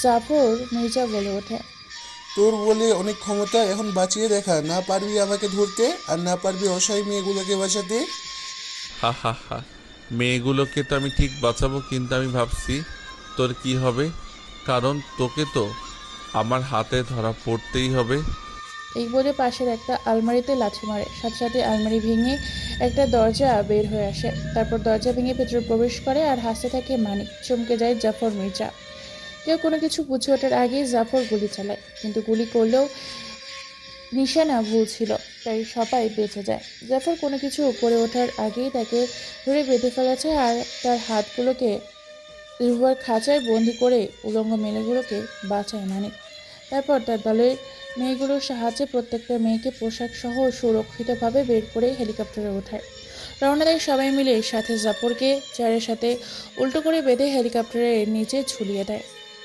জাফর মির্জা বলে ওঠে, তোর বলে অনেক ক্ষমতা, এখন বাঁচিয়ে দেখা। না পারবি আমাকে ধরতে, আর না পারবি অসহায় মেয়েগুলোকে বাঁচাতে। হা হা হা, মেয়েগুলোকে তো আমি ঠিক বাঁচাবো, কিন্তু আমি ভাবছি তোর কি হবে, কারণ তোকে তো আমার হাতে ধরা পড়তেই হবে। এই বলে পাশের একটা আলমারিতে লাথি মারে, সাথে সাথে আলমারি ভেঙে একটা দরজা বের হয়ে আসে। তারপর দরজা ভেঙে ভেতরে প্রবেশ করে আর হাসতে থাকে মানিক। চমকে যায় জাফর মির্জা। কেউ কোনো কিছু বুঝে ওঠার আগেই জাফর গুলি চালায়, কিন্তু গুলি করলেও নিশানা ভুল ছিল, তাই সবাই বেঁচে যায়। জাফর কোনো কিছু করে ওঠার আগেই তাকে ধরে বেঁধে ফেলেছে আর তার হাতগুলোকে রুহার খাঁচায় বন্দি করে উলঙ্গ মেয়েগুলোকে বাঁচায় মানিক। তারপর তার দলের মেয়েগুলোর সাহায্যে প্রত্যেকটা মেয়েকে পোশাক সহ সুরক্ষিতভাবে বের করে হেলিকপ্টারে ওঠায়। রওনা দেয় সবাই মিলে, সাথে জাফরকে চেয়ারের সাথে উল্টো করে বেঁধে হেলিকপ্টারের নিচে ঝুলিয়ে দেয়।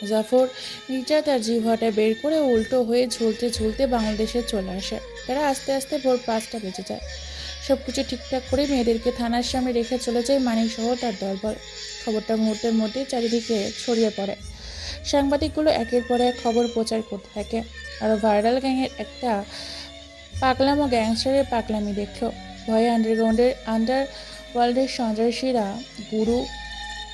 জাফর মির্জা তার জিহ্বাটা বের করে উল্টো হয়ে ঝুলতে ঝুলতে বাংলাদেশে চলে আসে। তারা আস্তে আস্তে ভোর 5টা বেজে যায়। সব কিছু ঠিকঠাক করে মেয়েদেরকে থানার সামনে রেখে চলে যায় মানিক সহ তার দলবল। খবরটা মুহূর্তের মধ্যে চারিদিকে ছড়িয়ে পড়ে। সাংবাদিকগুলো একের পর এক খবর প্রচার করতে থাকে। আরও ভাইরাল গ্যাংয়ের একটা পাগলামো গ্যাংস্টারের পাগলামি দেখল। ভয়ে আন্ডারওয়ার্ল্ডের সন্ত্রাসীরা গুরু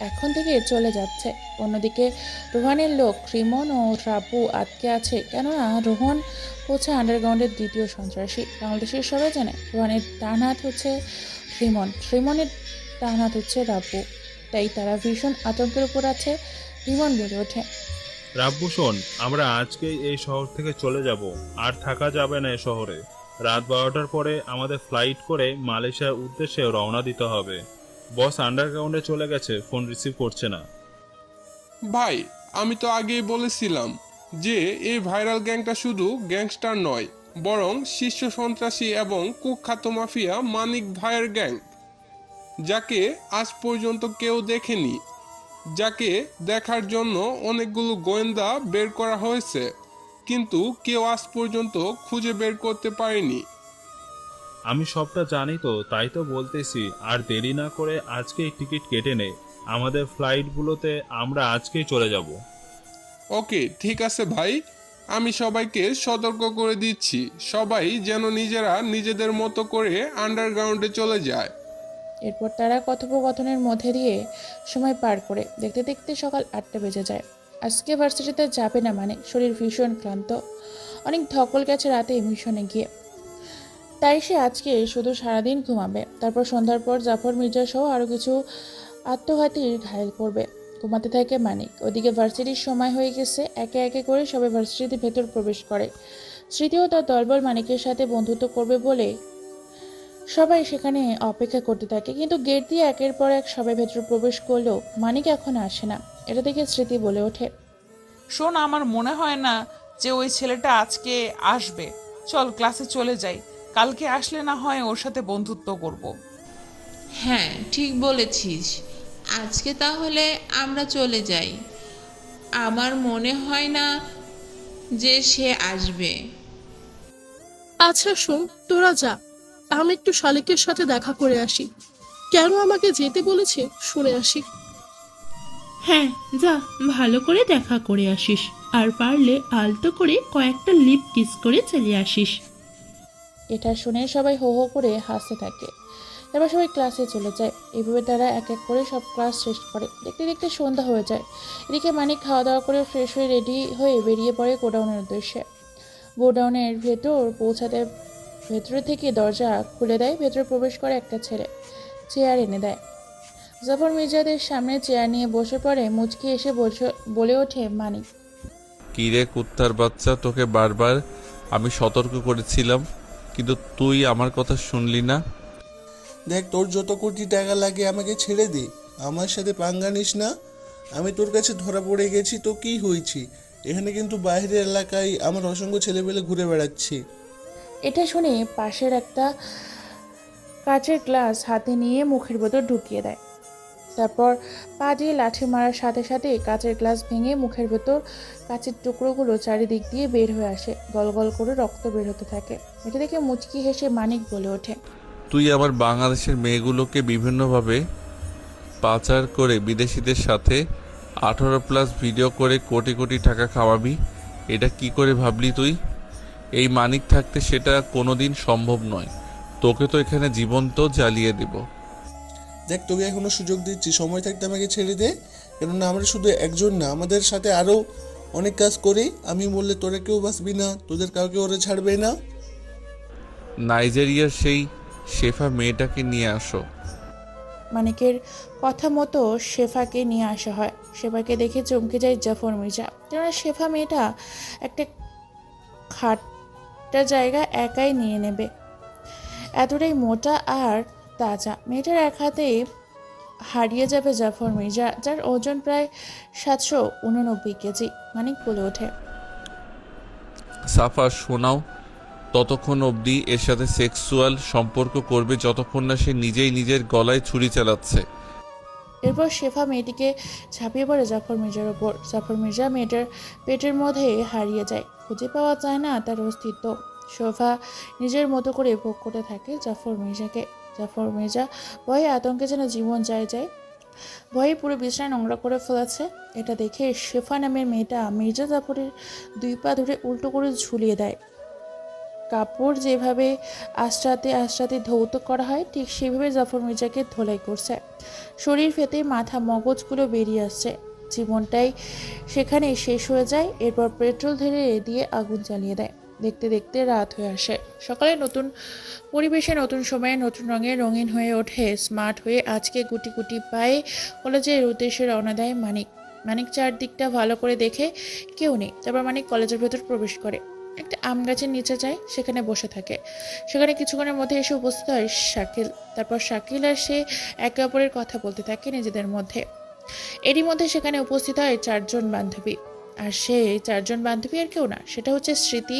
এখন থেকে চলে যাচ্ছে। অন্যদিকে রোহানের লোক রিমন ও রাপু আটকে আছে, কেননা রোহন হচ্ছে আন্ডারগ্রাউন্ডের দ্বিতীয় সন্ত্রাসী। বাংলাদেশের সবাই জানে রোহানের ডান হাত হচ্ছে রিমনের ডান হাত হচ্ছে রাপু, তাই তারা ভীষণ আতঙ্কের উপর আছে। রিমন বলে ওঠে, রাব্বু শোন, আমরা আজকেই এই শহর থেকে চলে যাব, আর থাকা যাবে না এ শহরে। রাত 12টার পরে আমাদের ফ্লাইট করে মালয়েশিয়ার উদ্দেশ্যে রওনা দিতে হবে। বস আন্ডারগ্রাউন্ডে চলে গেছে, ফোন রিসিভ করছে না। ভাই, আমি তো আগেই বলেছিলাম যে এই ভাইরাল গ্যাংটা শুধু গ্যাংস্টার নয়, বরং শীর্ষ সন্ত্রাসী এবং কুখ্যাত মাফিয়া মানিক ভাইয়ের গ্যাং, যাকে আজ পর্যন্ত কেউ দেখেনি, যাকে দেখার জন্য অনেকগুলো গোয়েন্দা বের করা হয়েছে, কিন্তু কেউ আজ পর্যন্ত খুঁজে বের করতে পারেনি। আমি সবটা জানি তো, তাই তো বলতেছি, আর দেরি না করে আজকেই টিকিট কেটে নে। আমাদের ফ্লাইটগুলোতে আমরা আজকেই চলে যাব। ওকে, ঠিক আছে ভাই, আমি সবাইকে সতর্ক করে দিচ্ছি, সবাই যেন নিজেরা নিজেদের মতো করে আন্ডারগ্রাউন্ডে চলে যায়। এরপর তারা কথোপকথনের মধ্যে দিয়ে সময় পার করে দেখতে দেখতে সকাল 8টা বেজে যায়। আজকে ভার্সিটিতে যাবে না মানে শরীর ভীষণ ক্লান্ত, অনেক ধকল গেছে রাতে মিশনে গিয়ে, তাই সে আজকে শুধু সারাদিন ঘুমাবে। তারপর সন্ধ্যার পর জাফর মির্জা সহ আরও কিছু আত্মঘাতীর ঘায়েল করবে। ঘুমাতে থাকে মানিক। ওদিকে ভার্সিটির সময় হয়ে গেছে। একে একে করে সবাই ভার্সিটিতে ভেতর প্রবেশ করে। স্মৃতিও তার দলবল মানিকের সাথে বন্ধুত্ব করবে বলে সবাই সেখানে অপেক্ষা করতে থাকে, কিন্তু গেট দিয়ে একের পর এক সবাই ভেতর প্রবেশ করলেও মানিক এখন আসে না। এটা দেখে স্মৃতি বলে ওঠে, শোন, আমার মনে হয় না যে ওই ছেলেটা আজকে আসবে। চল ক্লাসে চলে যাই, কালকে আসলে না হয় ওর সাথে বন্ধুত্ব করব। হ্যাঁ, ঠিক বলেছিস। আজকে তাহলে আমরা চলে যাই। আমার মনে হয় না যে সে আসবে। আচ্ছা শোন, তোরা যা, আমি একটু শালিকের সাথে দেখা করে আসি। কেন আমাকে যেতে বলেছে শুনে আসি। হ্যাঁ যা, ভালো করে দেখা করে আসিস, আর পারলে আলতো করে কয়েকটা লিপ কিস করে চলে আসিস। এটা শুনে সবাই হো হো করে হাসতে থাকে। এবার সবাই ক্লাসে চলে যায়। এইভাবে তারা এক এক করে সব ক্লাস শেষ করে। দেখতে দেখতে সন্ধ্যা হয়ে যায়। এদিকে মানিক খাওয়া দাওয়া করে ফ্রেশ হয়ে রেডি হয়ে বেরিয়ে পড়ে গোডাউনের উদ্দেশ্যে। গোডাউনের ভেতর পৌঁছাতে ভেতরে থেকে দরজা খুলে দেয়। ভেতরে প্রবেশ করে একটা ছেলে, চেয়ার এনে দেয়। জাফর মির্জাদের সামনে চেয়ার নিয়ে বসে পড়ে। মুচকি এসে বলে ওঠে মানিক, কিরে কুত্তার বাচ্চা, তোকে বারবার আমি সতর্ক করেছিলাম, কিন্তু তুই আমার কথা শুনলি না। দেখ, তোর যত কোটি টাকা লাগে আমাকে ছেড়ে দে, আমার সাথে পাঙ্গা নিস না। আমি তোর কাছে ধরা পড়ে গেছি তো কি হয়েছি? এখানে কিন্তু বাইরের এলাকায় আমার অসংখ্য ছেলেপেলে ঘুরে বেড়াচ্ছে। এটা শুনে পাশের একটা কাচের গ্লাস হাতে নিয়ে মুখের ভেতর ঢুকিয়ে দেয়। তারপর পা দিয়ে লাঠি মারার সাথে সাথে কাচের গ্লাস ভেঙে মুখের ভেতর কাচের টুকরোগুলো চারিদিক দিয়ে বের হয়ে আসে। গল গল করে রক্ত বের হতে থাকে। এটা দেখে মুচকি হেসে মানিক বলে ওঠে, তুই আমার বাংলাদেশের মেয়েগুলোকে বিভিন্নভাবে পাচার করে বিদেশিদের সাথে 18+ ভিডিও করে কোটি কোটি টাকা খাওয়াবি, এটা কি করে ভাবলি তুই? এই মানিক থাকতে সেটা কোনোদিন সম্ভব নয়। তোকে তো এখানে জীবন্ত জ্বালিয়ে দেব। দেখ, তোকে এখনো সুযোগ দিচ্ছি, সময় থাকতে আমাকে ছেড়ে দে। কেননা আমরা শুধু একজন না, আমাদের সাথে আরও অনেক কাজ করি। আমি বললে তোরা কেউ বাঁচবি না, তোদের কাউকে ওরা ছাড়বে না। নাইজেরিয়ার সেই শেফা মেয়েটাকে নিয়ে আসো। মানিকের কথা মতো শেফাকে নিয়ে আসা হয়। শেফাকে দেখে চমকে যায় জাফর মির্জা। কেননা শেফা মেয়েটা একটা খাটটা জায়গা একাই নিয়ে নেবে, এতটাই মোটা আর তাজা। মেয়েটার এক হাতে হারিয়ে যাবে জাফর মির্জা, যার ওজন প্রায় 789 কেজি। মানিক বলে ওঠে, সাফা শোনাও, ততক্ষণ অবধি এর সাথে সেক্সুয়াল সম্পর্ক করবে যতক্ষণ না সে নিজেই নিজের গলায় ছুরি চালাচ্ছে। এরপর শেফা মেয়েটিকে ঝাঁপিয়ে পড়ে জাফর মির্জার ওপর। জাফর মির্জা মেয়েটার পেটের মধ্যে হারিয়ে যায়, খুঁজে পাওয়া যায় না তার অস্তিত্ব। শেফা নিজের মতো করে ভোগ করতে থাকে জাফর মির্জাকে। জাফর মির্জা ভয়ে আতঙ্কে যেন জীবন যায় যায়, ভয়ে পুরো বিছানা নোংরা করে ফেলেছে। এটা দেখে শেফা নামের মেয়েটা মির্জা জাফরের 2 পা ধরে উল্টো করে ঝুলিয়ে দেয়। কাপড় যেভাবে আশ্রাতে আশ্রাতে ধৌত করা হয়, ঠিক সেভাবে জাফর মির্জাকে ধোলাই করছে। শরীর ফেটে মাথা মগজগুলো বেরিয়ে আসছে। জীবনটাই সেখানে শেষ হয়ে যায়। এরপর পেট্রোল ঢেলে দিয়ে আগুন জ্বালিয়ে দেয়। দেখতে দেখতে রাত হয়ে আসে। সকালে নতুন পরিবেশে, নতুন সময়ে, নতুন রঙে রঙিন হয়ে ওঠে স্মার্ট হয়ে আজকে গুটি গুটি পায়ে কলেজের উদ্দেশ্যে রওনা দেয় মানিক। মানিক চারদিকটা ভালো করে দেখে কেউ নেই। তারপর মানিক কলেজের ভেতর প্রবেশ করে একটা আম গাছের নিচে যায়, সেখানে বসে থাকে। সেখানে কিছুক্ষণের মধ্যে এসে উপস্থিত হয় শাকিল। তারপর শাকিল আর সে একে অপরের কথা বলতে থাকে নিজেদের মধ্যে। এরই মধ্যে সেখানে উপস্থিত হয় 4 জন বান্ধবী। আর সে 4 জন বান্ধবী আর কেউ না, সেটা হচ্ছে স্মৃতি,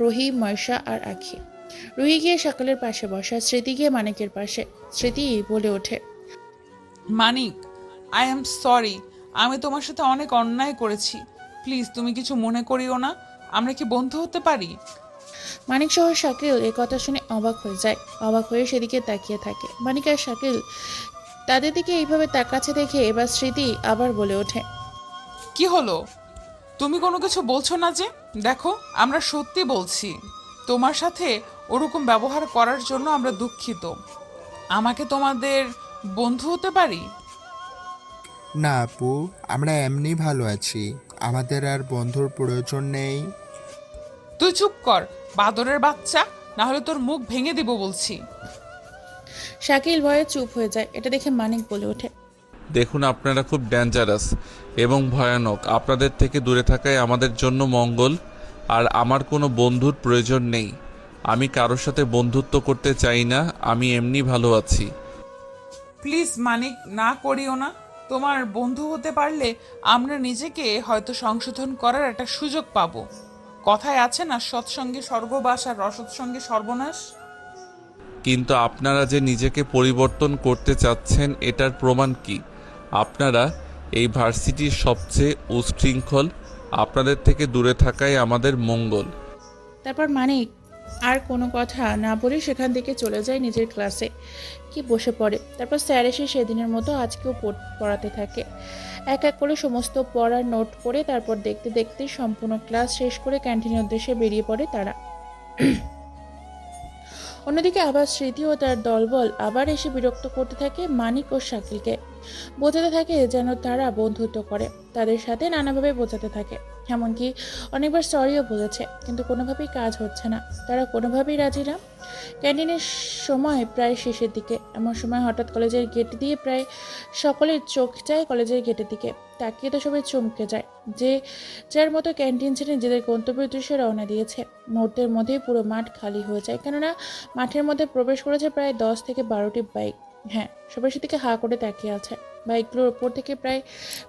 রুহি, ময়সা আর আখি। রুহি গিয়ে শাকিলের পাশে বসে, স্মৃতি গিয়ে মানিকের পাশে। স্মৃতি বলে ওঠে, মানিক, আই এম সরি, আমি তোমার সাথে অনেক অন্যায় করেছি। প্লিজ তুমি কিছু মনে করিও না, আমরা কি বন্ধু হতে পারি? মানিক সহ শাকিল এ কথা শুনে অবাক হয়ে যায়। অবাক হয়ে সেদিকে তাকিয়ে থাকে। মানিক আর শাকিল তাদের দিকে এইভাবে তাকাচ্ছে দেখে এবার স্মৃতি আবার বলে ওঠে, কি হলো? তুমি কোনো কিছু বলছো না যে? দেখো, আমরা সত্যি বলছি, তোমার সাথে ওরকম ব্যবহার করার জন্য আমরা দুঃখিত। আমাকে তোমাদের বন্ধু হতে পারি? না আপু, আমরা এমনি ভালো আছি, আমাদের আর বন্ধুর প্রয়োজন নেই। তুই চুপ কর বাদরের বাচ্চা, না হলে তোর মুখ ভেঙে দিব বলছি। শাকিল ভয়ে চুপ হয়ে যায়। এটা দেখে মানিক বলে ওঠে, দেখুন, আপনারা খুব ডেঞ্জারাস এবং ভয়ানক। আপনাদের থেকে দূরে থাকাই আমাদের জন্য মঙ্গল। আর আমার কোনো বন্ধুর প্রয়োজন নেই। আমি কারোর সাথে বন্ধুত্ব করতে চাই না, আমি এমনি ভালো আছি। প্লিজ মানিক, না করিও না। তোমার বন্ধু হতে পারলে আমরা নিজেকে হয়তো সংশোধন করার একটা সুযোগ পাবো। কথায় আছে না, সৎসঙ্গে স্বর্গবাস আর অসৎসঙ্গে সর্বনাশ। কিন্তু আপনারা যে নিজেকে পরিবর্তন করতে চাচ্ছেন, এটার প্রমাণ কি? আপনারা এই ভার্সিটির সবচেয়ে উচ্ছৃঙ্খল। আপনাদের থেকে দূরে থাকাই আমাদের মঙ্গল। তারপর মানিক আর কোনো কথা না বলে সেখান থেকে চলে যায় নিজের ক্লাসে, কি বসে পড়ে। তারপর স্যার এসে সেদিনের মতো আজকেও পড়াতে থাকে। এক এক করে সমস্ত পড়ার নোট করে তারপর দেখতে দেখতে সম্পূর্ণ ক্লাস শেষ করে ক্যান্টিনের উদ্দেশ্যে বেরিয়ে পড়ে তারা। অন্যদিকে আবার স্মৃতি ও তার দলবল আবার এসে বিরক্ত করতে থাকে মানিক ও শাকিলকে। বোঝাতে থাকে যেন তারা বন্ধুত্ব করে, তাদের সাথে নানাভাবে বোঝাতে থাকে, এমনকি অনেকবার সরিও বলেছে, কিন্তু কোনোভাবেই কাজ হচ্ছে না। তারা কোনোভাবেই রাজি না। ক্যান্টিনের সময় প্রায় শেষের দিকে, এমন সময় হঠাৎ কলেজের গেট দিয়ে প্রায় সকলের চোখ যায় কলেজের গেটের দিকে। তাকিয়ে তো সবাই চমকে যায়, যে যার মতো ক্যান্টিন ছেড়ে নিজেদের গন্তব্যের উদ্দেশ্যে রওনা দিয়েছে। মুহূর্তের মধ্যেই পুরো মাঠ খালি হয়ে যায়, কেননা মাঠের মধ্যে প্রবেশ করেছে প্রায় 10 থেকে 12টি বাইক। হ্যাঁ, সবাই সেদিকে হা করে তাকিয়ে আছে। বাইকগুলোর ওপর থেকে প্রায়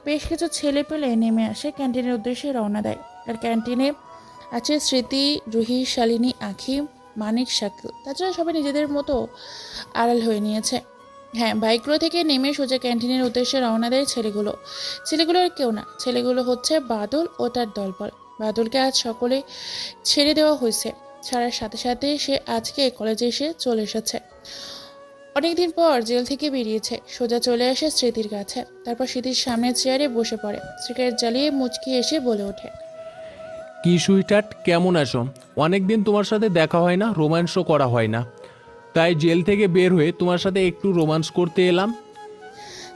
বেশ কিছু ছেলে পেলে নেমে আসে, ক্যান্টিনের উদ্দেশ্যে রওনা দেয়। আর ক্যান্টিনে আছে স্মৃতি, রুহি, শালিনী, আখি, মানিক, শাকিল। তাছাড়া সবাই নিজেদের মতো আড়াল হয়ে নিয়েছে। হ্যাঁ, বাইকগুলো থেকে নেমে সোজা ক্যান্টিনের উদ্দেশ্যে রওনা দেয় ছেলেগুলো। ছেলেগুলো আর কেউ না, ছেলেগুলো হচ্ছে বাদল ও তার দলবল। বাদলকে আজ সকলে ছেড়ে দেওয়া হয়েছে, ছাড়ার সাথে সাথে সে আজকে কলেজে এসে চলে এসেছে। অনেকদিন পর জেল থেকে বেরিয়েছে, সোজা চলে আসে স্মৃতির কাছে। তারপর স্মৃতির সামনে চেয়ারে বসে পড়ে। সিগারেট জ্বালিয়ে মুচকি এসে বলে ওঠে, কি সুইটার্ট, কেমন আছো? অনেকদিন তোমার সাথে দেখা হয় না, রোম্যান্সও করা হয় না, তাই জেল থেকে বের হয়ে তোমার সাথে একটু রোম্যান্স করতে এলাম।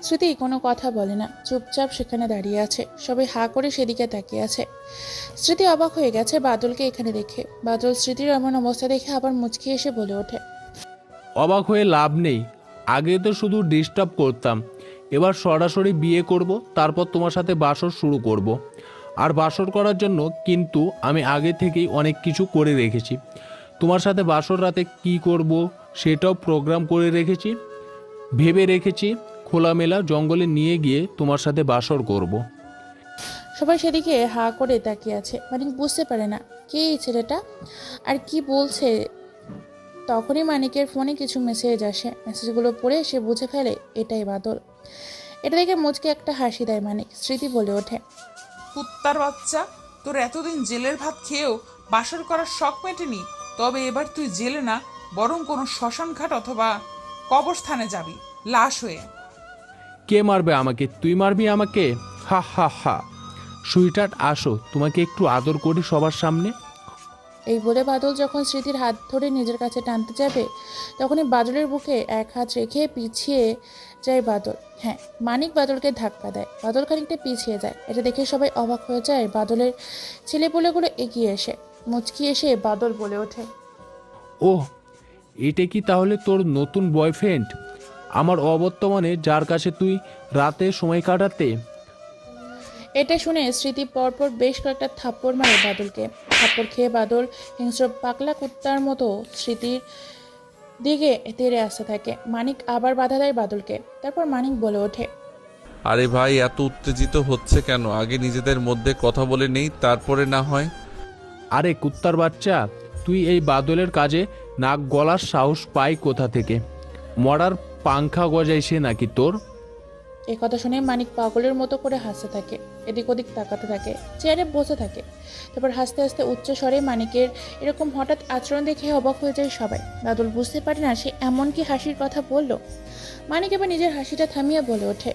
স্মৃতি কোনো কথা বলে না, চুপচাপ সেখানে দাঁড়িয়ে আছে। সবাই হা করে সেদিকে তাকিয়ে আছে। স্মৃতি অবাক হয়ে গেছে বাদলকে এখানে দেখে। বাদল স্মৃতির এমন অবস্থা দেখে আবার মুচকি এসে বলে ওঠে, অবাক হয়ে লাভ নেই, আগে তো শুধু ডিস্টার্ব করতাম, এবার সরাসরি বিয়ে করব, তারপর তোমার সাথে বাসর শুরু করব। আর বাসর করার জন্য কিন্তু আমি আগে থেকেই অনেক কিছু করে রেখেছি। তোমার সাথে বাসর রাতে কি করব সেটাও প্রোগ্রাম করে রেখেছি। ভেবে রেখেছি খোলামেলা জঙ্গলে নিয়ে গিয়ে তোমার সাথে বাসর করব। সবাই সেদিকে হা করে তাকিয়ে আছে। মানিক বুঝতে পারে না কে এই ছেলেটা আর কি বলছে। তখনই মানিকের ফোনে কিছু মেসেজ আসে। মেসেজগুলো পড়ে সে বুঝে ফেলে এটাই বাদল। এটা দেখে মুচকে একটা হাসি দেয় মানিক। স্মৃতি বলে ওঠে, কুত্তার বাচ্চা, তোর এতদিন জেলের ভাত খেয়েও বাসর করার শখ মেটেনি, তবে এবার তুই জেলে না, বরং কোনো শ্মশান ঘাট অথবা কবরস্থানে যাবি লাশ হয়ে। কে মারবে আমাকে? তুই মারবি আমাকে? হা হা হা। সুইটার্ট আসো, তোমাকে একটু আদর করি সবার সামনে। এই বলে বাদল যখন স্মৃতির হাত ধরে নিজের কাছে টানতে যাবে, তখনই বাদলের বুকে এক হাত রেখে পিছিয়ে যায় বাদল। হ্যাঁ, মানিক বাদলকে ধাক্কা দেয়। বাদল খানিকটা পিছিয়ে যায়। এটা দেখে সবাই অবাক হয়ে যায়। বাদলের ছেলেপুলেগুলো এগিয়ে এসে মুচকি এসে বাদল বলে ওঠে, ওহ, এটা কি তাহলে তোর নতুন বয়ফ্রেন্ড, আমার অবর্তমানে, যার কাছে তুই রাতে সময় কাটাতে? এটা শুনে স্মৃতি পরপর বেশ কয়েকটা থাপ্পড় মারে বাদলকে। থাপ্পড় খেয়ে বাদল হিংস্র পাগলা কুত্তার মতো স্মৃতির দিকে তেড়ে আসতে থাকে। মানিক আবার বাধা দেয় বাদলকে। তারপর মানিক বলে ওঠে, আরে ভাই, এত উত্তেজিত হচ্ছে কেন? আগে নিজেদের মধ্যে কথা বলে নেই, তারপরে না হয়। আরে কুত্তার বাচ্চা, তুই এই বাদলের কাজে নাক গলার সাহস পাই কোথা থেকে? মরার পাংখা গজাইছে নাকি তোর? এ কথা শুনে মানিক পাগলের মতো করে হাসতে থাকে, এদিক ওদিক তাকাতে থাকে, চেয়ারে বসে থাকে। তারপর হাসতে হাসতে উচ্চ স্বরে মানিকের এরকম হঠাৎ আচরণ দেখে অবাক হয়ে যায় সবাই। বাদল বুঝতে পারে না সে এমন কি হাসির কথা বলল। মানিক এবার নিজের হাসিটা থামিয়ে বলে ওঠে,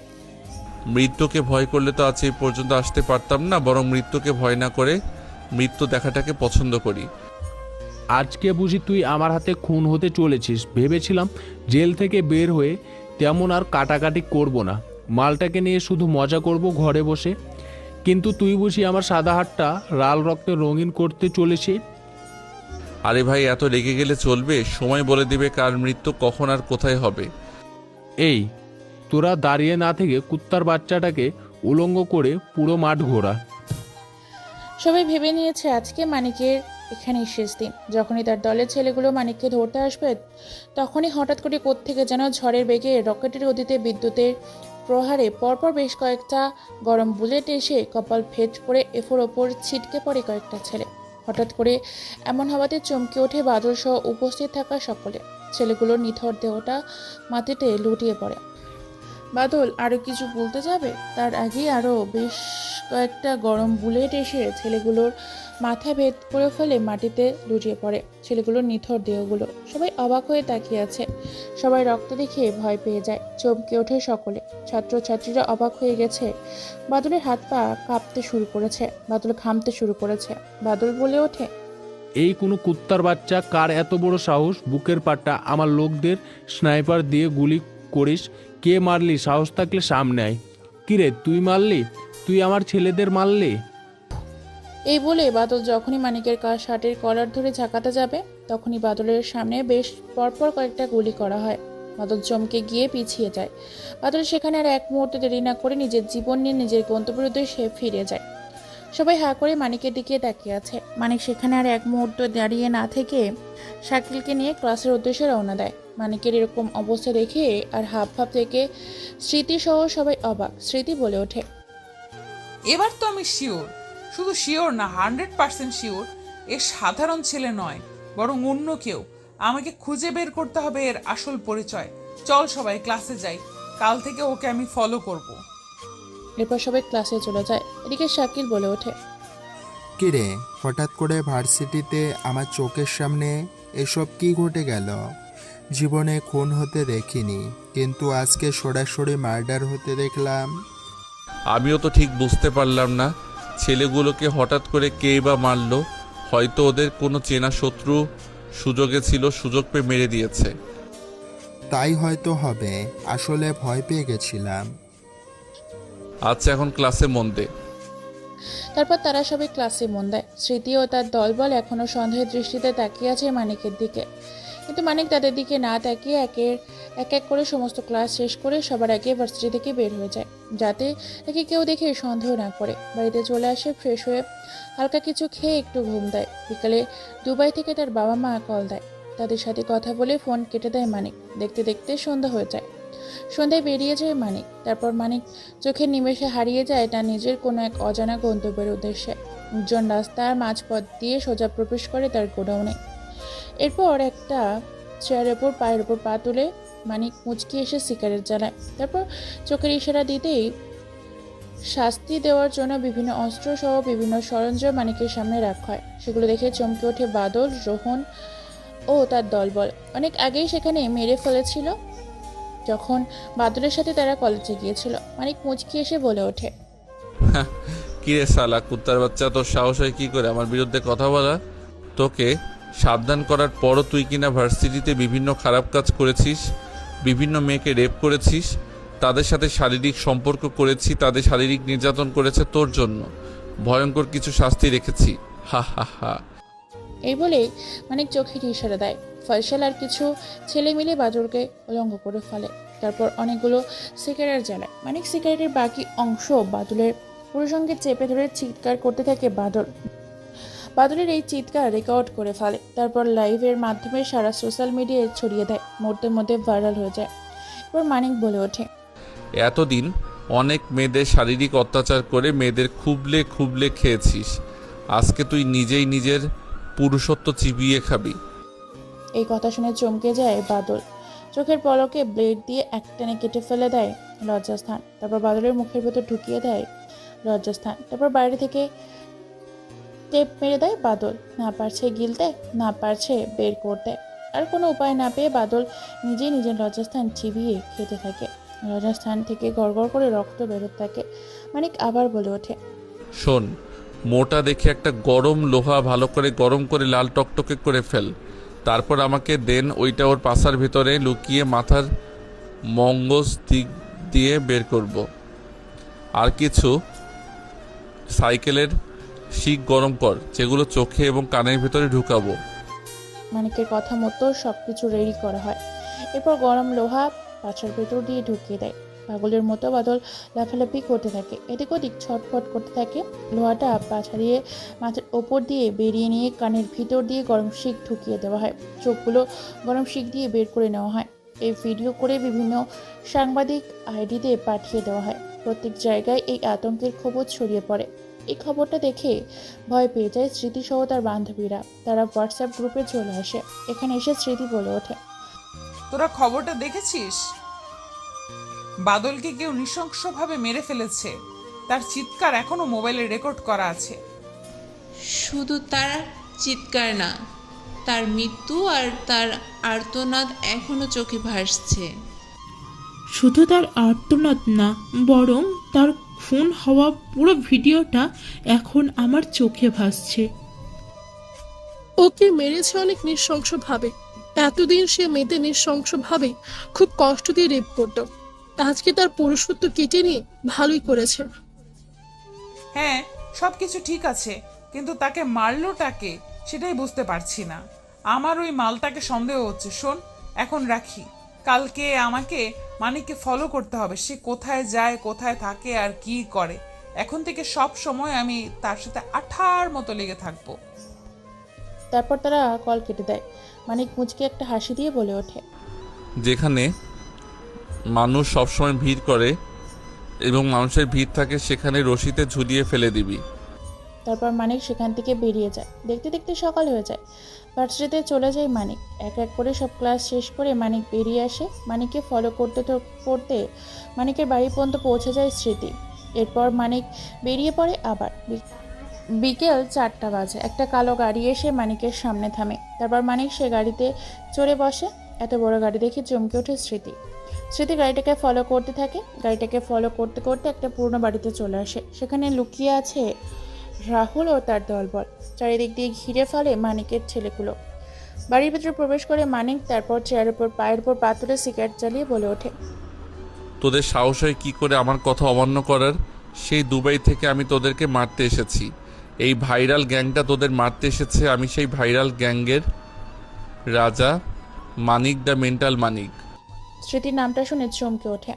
মৃত্যুকে ভয় করলে তো আজ এই পর্যন্ত আসতে পারতাম না, বরং মৃত্যুকে ভয় না করে মৃত্যু দেখাটাকে পছন্দ করি। আজকে বুঝি তুই আমার হাতে খুন হতে চলেছিস? ভেবেছিলাম জেল থেকে বের হয়ে তেমন আর কাটাকাটি করব না, মালটাকে নিয়ে শুধু মজা করব ঘরে বসে, কিন্তু তুই বুঝি আমার সাদা হাতটা লাল রক্তে রঙিন করতে চলেছি। আরে ভাই, এত রেগে গেলে চলবে? সময় বলে দিবে কার মৃত্যু কখন আর কোথায় হবে। এই, তোরা দাঁড়িয়ে না থেকে কুত্তার বাচ্চাটাকে উলঙ্গ করে পুরো মাঠ ঘোরা। সবাই ভেবে নিয়েছে আজকে মানিকের এখানেই শেষ দিন। যখনই তার দলের ছেলেগুলো মানিককে ধরতে আসবে, তখনই হঠাৎ করে কোত্থেকে যেন ঝড়ের বেগে রকেটের গতিতে বিদ্যুতের প্রহারে পরপর বেশ কয়েকটা গরম বুলেট এসে কপাল ফেট করে এফোর ওপর ছিটকে পড়ে কয়েকটা ছেলে। হঠাৎ করে এমন হওয়াতে চমকে ওঠে বাদল সহ উপস্থিত থাকা সকলে। ছেলেগুলোর নিথর দেহটা মাটিতে লুটিয়ে পড়ে। বাদল আরো কিছু বলতে যাবে তার আগে আরো বেশ কয়েকটা গরম বুলেট এসে ছেলেগুলোর মাথা ভেদ করে ফেলে মাটিতে লুটিয়ে পড়ে ছেলেগুলোর নিথর দেহগুলো। সবাই অবাক হয়ে তাকিয়ে আছে। সবাই রক্ত দেখে ভয় পেয়ে যায়, চমকে ওঠে সকলে। ছাত্রছাত্রীরা অবাক হয়ে গেছে। বাদলের হাত পা কাঁপতে শুরু করেছে, বাদল ঘামতে শুরু করেছে। বাদল বলে ওঠে, এই কোনো কুত্তার বাচ্চা, কার এত বড় সাহস বুকের পাট্টা আমার লোকদের স্নাইপার দিয়ে গুলি করিস? কে মারলি? সাহস থাকলে সামনে আয়। কিরে তুই মারলি? তুই আমার ছেলেদের মারলি? এই বলে বাদল যখনই মানিকের শার্টের কলার ধরে ঝাঁকাতে যাবে তখনই বাদলের সামনে বেশ পরপর কয়েকটা গুলি করা হয়। বাদল চমকে গিয়ে পিছিয়ে যায়। বাদল সেখানে আর এক মুহূর্তে দেরি না করে নিজের জীবন নিয়ে নিজের গন্তব্যের উদ্দেশ্যে ফিরে যায়। সবাই হা করে মানিকের দিকে তাকিয়ে আছে। মানিক সেখানে আর এক মুহূর্ত দাঁড়িয়ে না থেকে শাকিলকে নিয়ে ক্লাসের উদ্দেশ্যে রওনা দেয়। মানিকের এরকম অবস্থা দেখে আর হাব ভাব থেকে স্মৃতি সহ সবাই অবাক। স্মৃতি বলে ওঠে, এবার তো আমি শিওর, শুধু শিওর না 100% শিওর, এ সাধারণ ছেলে নয়, বরং অন্য কেউ। আমাকে খুঁজে বের করতে হবে এর আসল পরিচয়। চল সবাই ক্লাসে যাই, কাল থেকে ওকে আমি ফলো করব। এরপর সবাই ক্লাসে চলে যায়। এদিকে শাকিল বলে ওঠে, কিরে হঠাৎ করে ভার্সিটিতে আমার চোখের সামনে এসব কি ঘটে গেল? জীবনে খুন হতে দেখিনি, কিন্তু আজকে সরাসরি মার্ডার হতে দেখলাম। আমিও তো ঠিক বুঝতে পারলাম না ছেলেগুলোকে হঠাৎ করে কেই বা মারলো। হয়তো ওদের কোনো চেনা শত্রু সুযোগে ছিল, সুযোগ পেয়ে মেরে দিয়েছে। তাই হয়তো হবে, আসলে ভয় পেয়ে গেছিলাম। আচ্ছা এখন ক্লাসে মন দে। তারপর তারা সবাই ক্লাসে মন দেয়। স্মৃতি ও তার দলবল এখনো সন্দেহের দৃষ্টিতে তাকিয়ে আছে মানিকের দিকে, কিন্তু মানিক তাদের দিকে না তাকিয়ে এক এক করে সমস্ত ক্লাস শেষ করে সবার আগে ভার্সিটি থেকে বের হয়ে যায়, যাতে তাকে কেউ দেখে সন্দেহ না করে। বাড়িতে চলে আসে, ফ্রেশ হয়ে হালকা কিছু খেয়ে একটু ঘুম দেয়। বিকালে দুবাই থেকে তার বাবা মা কল দেয়, তাদের সাথে কথা বলে ফোন কেটে দেয় মানিক। দেখতে দেখতে সন্ধ্যা হয়ে যায়। সন্ধ্যায় বেরিয়ে যায় মানিক। তারপর মানিক চোখের নিমেষে হারিয়ে যায় তার নিজের কোনো এক অজানা গন্তব্যের উদ্দেশ্যে। নির্জন রাস্তার মাঝপথ দিয়ে সোজা প্রবেশ করে তার গোডাউনে। এরপর একটা চেয়ারের ওপর পায়ের ওপর পা তুলে মানিক মুচকি এসে সিগারেট জ্বালায়। তারপর চোখের ইশারা দিতেই শাস্তি দেওয়ার জন্য বিভিন্ন অস্ত্র সহ বিভিন্ন সরঞ্জাম মানিকের সামনে রাখা হয়। সেগুলো দেখে চমকে ওঠে বাদল, রোহন ও তার দলবল। অনেক আগেই সেখানে মেরে ফেলেছিল যখন বাদলের সাথে তারা কলেজে গিয়েছিল। মানিক মুচকি এসে বলে ওঠে, কিরে শালা কুত্তার বাচ্চা, তোর সাহস হয় কি করে আমার বিরুদ্ধে কথা বলা? তোকে সাবধান করার পরও তুই কিনা ভার্সিটিতে বিভিন্ন খারাপ কাজ করেছিস, বিভিন্ন মেয়েকে রেপ করেছিস, তাদের সাথে শারীরিক সম্পর্ক করেছি, তাদের শারীরিক নির্যাতন করেছে তোর জন্য। ভয়ঙ্কর কিছু শাস্তি রেখেছি, হা হা হা। এই বলেই মানিক চোখের ইশারা দেয়। ফয়সাল আর কিছু ছেলে মিলে বাদলকে উলঙ্গ করে ফেলে। তারপর অনেকগুলো সিগারেট জ্বালায়। মানিক সিগারেটের বাকি অংশ বাদলের পুরো সঙ্গে চেপে ধরে চিৎকার করতে থাকে বাদল। বাদলের এই চিৎকার রেকর্ড করে ফেলে, তারপর লাইভের মাধ্যমে সারা সোশ্যাল মিডিয়ায় ছড়িয়ে দেয়, মুহূর্তের মধ্যে ভাইরাল হয়ে যায়। এরপর মানিক বলে ওঠে, এতদিন অনেক মেয়েদের শারীরিক অত্যাচার করে মেয়েদের খুবলে খুবলে খেয়েছিস, আজকে তুই নিজেই নিজের পুরুষত্ব চিবিয়ে খাবি। এই কথা শুনে চমকে যায় বাদল। চোখের পলকে ব্লেড দিয়ে একটানে কেটে ফেলে দেয় লজ্জাস্থান। তারপর বাদলের মুখের ভেতর ঢুকিয়ে দেয় লজ্জাস্থান। তারপর বাইরে থেকে টেপ মেরে দেয় বাদল। না পারছে গিলতে, না পারছে বের করতে। আর কোনো উপায় না পেয়ে বাদল নিজেই নিজের লজ্জাস্থান চিবিয়ে খেতে থাকে। লজ্জাস্থান থেকে গড়গড় করে রক্ত বেরোতে থাকে। মানিক আবার বলে ওঠে, শোন, মোটা দেখে একটা গরম লোহা ভালো করে গরম করে লাল টকটকে করে ফেল, তারপর আমাকে দেন। ওইটা ওর পাছার ভিতরে লুকিয়ে মাথার মগজ দিক দিয়ে বের করব। আর কিছু সাইকেলের শিক গরম কর, যেগুলো চোখে এবং কানের ভিতরে ঢুকাবো। মানিকের কথা মতো সবকিছু রেডি করা হয়। এরপর গরম লোহা পাছার ভেতর দিয়ে ঢুকিয়ে দেয়। পাগলের মতো বাদল লাফালাফি করতে থাকে, এদিক ওদিক ছটফট করতে থাকে। লোহাটা পা ছাড়িয়ে মাথার ওপর দিয়ে বেরিয়ে নিয়ে কানের ভিতর দিয়ে গরম শিক ঢুকিয়ে দেওয়া হয়। চোখগুলো গরম শিক দিয়ে বের করে নেওয়া হয়। এই ভিডিও করে বিভিন্ন সাংবাদিক আইডিতে পাঠিয়ে দেওয়া হয়। প্রত্যেক জায়গায় এই আতঙ্কের খবর ছড়িয়ে পড়ে। এই খবরটা দেখে ভয় পেয়ে যায় স্মৃতি সহ তার বান্ধবীরা। তারা হোয়াটসঅ্যাপ গ্রুপে চলে আসে। এখানে এসে স্মৃতি বলে ওঠে, তোরা খবরটা দেখেছিস? বাদলকে কেউ নৃশংসভাবে মেরে ফেলেছে। তার চিৎকার এখনো মোবাইলে রেকর্ড করা আছে। শুধু তার চিৎকার না, তার মৃত্যু আর তার আর্তনাদ এখনো চোখে ভাসছে। শুধু তার আর্তনাদ না, বরং তার খুন হওয়া পুরো ভিডিওটা এখন আমার চোখে ভাসছে। ওকে মেরেছে অনেক নৃশংসভাবে। এতদিন সে মেয়েদের নৃশংসভাবে খুব কষ্ট দিয়ে রেপ করতো। আজকে তার পুরুষত্ব কেটে নিয়ে ভালোই করেছে। হ্যাঁ, সবকিছু ঠিক আছে, কিন্তু তাকে মারলোটাকে সেটাই বুঝতে পারছি না। আমার ওই মালটাকে সন্দেহ হচ্ছে। শোন, এখন রাখি। কালকে আমাকে মানিককে ফলো করতে হবে। সে কোথায় যায়, কোথায় থাকে আর কি করে। এখন থেকে সব সময় আমি তার সাথে আঠার মতো লেগে থাকবো। তারপর তারা কল কেটে দেয়। মানিক মুচকে একটা হাসি দিয়ে বলে ওঠে, যেখানে মানুষ সবসময় ভিড় করে এবং মানুষের ভিড় থাকে সেখানে রশিতে ঝুলিয়ে ফেলে দিবি। তারপর মানিক সেখান থেকে বেরিয়ে যায়। দেখতে দেখতে সকাল হয়ে যায়। ভার্সিটিতে চলে যায় মানিক। এক এক করে সব ক্লাস শেষ করে মানিক বেরিয়ে আসে। মানিককে ফলো করতে করতে মানিকের বাড়ি পর্যন্ত পৌঁছে যায় স্মৃতি। এরপর মানিক বেরিয়ে পড়ে আবার। বিকেল 4টা বাজে। একটা কালো গাড়ি এসে মানিকের সামনে থামে। তারপর মানিক সে গাড়িতে চড়ে বসে। এত বড় গাড়ি দেখে চমকে ওঠে স্মৃতি। স্মৃতি গাড়িটাকে ফলো করতে থাকে। গাড়িটাকে ফলো করতে করতে একটা পুরনো বাড়িতে চলে আসে। সেখানে লুকিয়ে আছে রাহুল ও তার দলবল। চারিদিক দিয়ে ঘিরে ফেলে মানিকের ছেলেগুলো। বাড়ির ভিতরে প্রবেশ করে মানিক তারপর চেয়ারের উপর পায়ের উপর পাথরে সিগারেট জ্বালিয়ে বলে ওঠে, তোদের সাহস হয় কী করে আমার কথা অমান্য করার? সেই দুবাই থেকে আমি তোদেরকে মারতে এসেছি। এই ভাইরাল গ্যাংটা তোদের মারতে এসেছে। আমি সেই ভাইরাল গ্যাংয়ের রাজা, মানিক দ্য মেন্টাল মানিক। স্মৃতির নামটা শুনে চমকে ওঠে।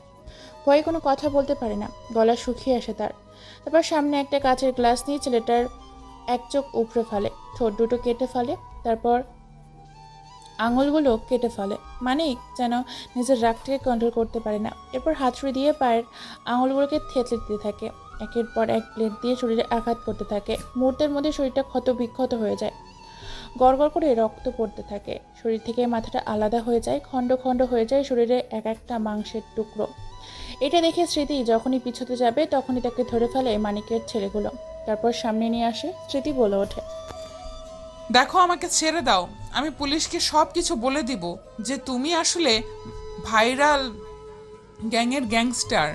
ভয়ে কোনো কথা বলতে পারে না, গলা শুকিয়ে আসে তার। তারপর সামনে একটা কাচের গ্লাস নিয়ে ছেলেটার এক চোখ উপড়ে ফেলে, ঠোঁট দুটো কেটে ফেলে, তারপর আঙুলগুলো কেটে ফেলে। মানিক যেন নিজের রাগটাকে কন্ট্রোল করতে পারে না। এরপর হাতুড়ি দিয়ে পায়ের আঙুলগুলোকে থেতলে দিতে থাকে। একের পর এক প্লেট দিয়ে শরীরে আঘাত করতে থাকে। মুহূর্তের মধ্যে শরীরটা ক্ষত বিক্ষত হয়ে যায়। গড়গড় করে রক্ত পড়তে থাকে। শরীর থেকে মাথাটা আলাদা হয়ে যায়, খণ্ড খণ্ড হয়ে যায় শরীরে এক একটা মাংসের টুকরো। এটা দেখে স্মৃতি যখনই পিছুতে যাবে তখনই তাকে ধরে ফেলে মানিকের ছেলেগুলো। তারপর সামনে নিয়ে আসে। স্মৃতি বলে ওঠে, দেখো, আমাকে ছেড়ে দাও। আমি পুলিশকে সব কিছু বলে দিব যে তুমি আসলে ভাইরাল গ্যাংয়ের গ্যাংস্টার,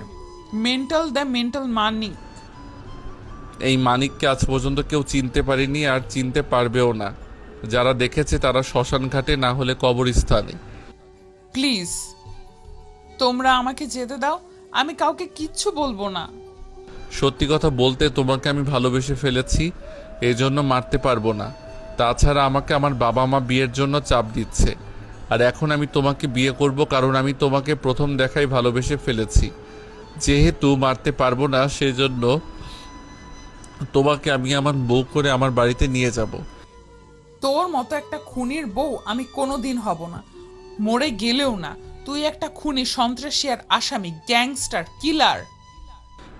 দ্য মেন্টাল মানিক। এই মানিককে আজ পর্যন্ত কেউ চিনতে পারেনি আর চিনতে পারবেও না। যারা দেখেছে তারা শ্মশান ঘাটে, না হলে কবরস্থানে। প্লিজ, তোমরা আমাকে যেতে দাও। আমি কাউকে কিচ্ছু বলবো না। সত্যি কথা বলতে তোমাকে আমি ভালোবেসে ফেলেছি, এজন্য মারতে পারবো না। তাছাড়া আমাকে আমার বাবা মা বিয়ের জন্য চাপ দিচ্ছে, আর এখন আমি তোমাকে বিয়ে করব কারণ আমি তোমাকে প্রথম দেখায় ভালোবেসে ফেলেছি। যেহেতু মারতে পারবো না, সেজন্য তোমাকে আমি আমার বউ করে আমার বাড়িতে নিয়ে যাব। তোর মতো একটা খুনির বউ আমি কোনোদিন হব না, মরে গেলেও না। তুই একটা খুনি, সন্ত্রাসী আর আসামি, গ্যাংস্টার, কিলার।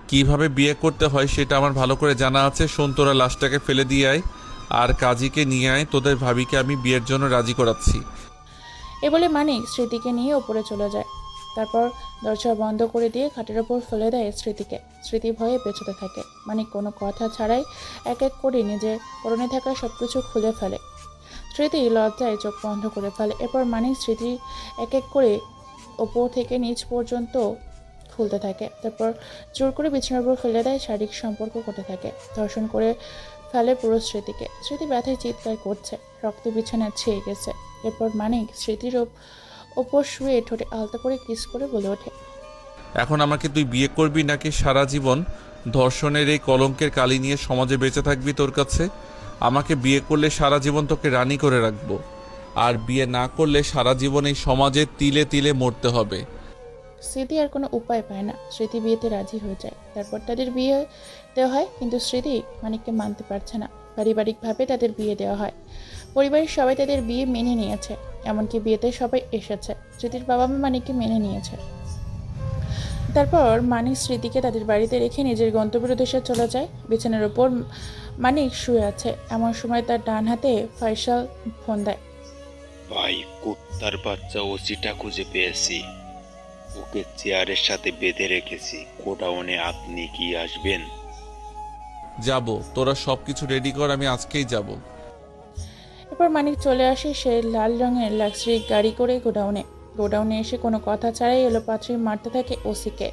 কিভাবে বিয়ে করতে হয় সেটা আমার ভালো করে জানা আছে। শোন, তোরা লাশটাকে ফেলে দিয়ে আয় আর কাজীকে নিয়ে আয়। তোদের ভাবিকে আমি বিয়ের জন্য রাজি করাচ্ছি। এ বলে মানিক স্মৃতিকে নিয়ে উপরে চলে যায়। তারপর দরজা বন্ধ করে দিয়ে খাটের ওপর ফেলে দেয় স্মৃতিকে। স্মৃতি ভয়ে পেছতে থাকে। মানিক কোনো কথা ছাড়াই এক এক করে নিজের পরনে থাকা সবকিছু খুলে ফেলে। স্মৃতি লজ্জায় চোখ বন্ধ করে ফেলে। এরপর মানিক স্মৃতি এক এক করে ওপর থেকে নিচ পর্যন্ত খুলতে থাকে। তারপর জোর করে বিছানার উপর ফেলে দেয়। শারীরিক সম্পর্ক করতে থাকে। ধর্ষণ করে ফেলে পুরো স্মৃতিকে। স্মৃতি ব্যথায় চিৎকার করছে, রক্ত বিছানা ছেয়ে গেছে। এরপর মানিক স্মৃতির ওপর শুয়ে ঠোঁটে আলতা করে কিস করে বলে ওঠে, এখন আমাকে তুই বিয়ে করবি নাকি সারা জীবন ধর্ষণের এই কলঙ্কের কালি নিয়ে সমাজে বেঁচে থাকবি তোর কাছে? আমাকে বিয়ে করলে সারা জীবন তোকে রানী করে রাখবো, আর বিয়ে না করলে সারা জীবন এই সমাজে তিলে তিলে মরতে হবে। স্মৃতি আর কোনো উপায় পায় না। স্মৃতি বিয়েতে রাজি হয়ে যায়। তারপর তাদের বিয়ে দেওয়া হয়, কিন্তু স্মৃতি মানিককে মানতে পারছে না। পারিবারিকভাবে তাদের বিয়ে দেওয়া হয়। পরিবারের সবাই তাদের বিয়ে মেনে নিয়েছে, এমনকি বিয়েতে সবাই এসেছে। স্মৃতির বাবা মা মানিককে মেনে নিয়েছে। তারপর মানিক স্মৃতিকে তাদের বাড়িতে রেখে নিজের গন্তব্যের উদ্দেশ্যে চলে যায়। বিছানার ওপর মানিক শুয়ে আছে। এমন সময় তার ডান হাতে ফয়সাল ফোন দেয়। ভাই, কুত্তার বাচ্চা, ওসিটা খুঁজে পেয়েছি। ওকে চেয়ারের সাথে বেঁধে রেখেছি। গোডাউনে আপনি কি আসবেন? যাব, তোরা সব কিছু রেডি কর, আমি আজকেই যাব। এরপর মানিক চলে আসে সে লাল রঙের লাক্সারি গাড়ি করে গোডাউনে এসে কোনো কথা ছাড়াই এলোপাত্রি মারতে থাকে ওসিকে।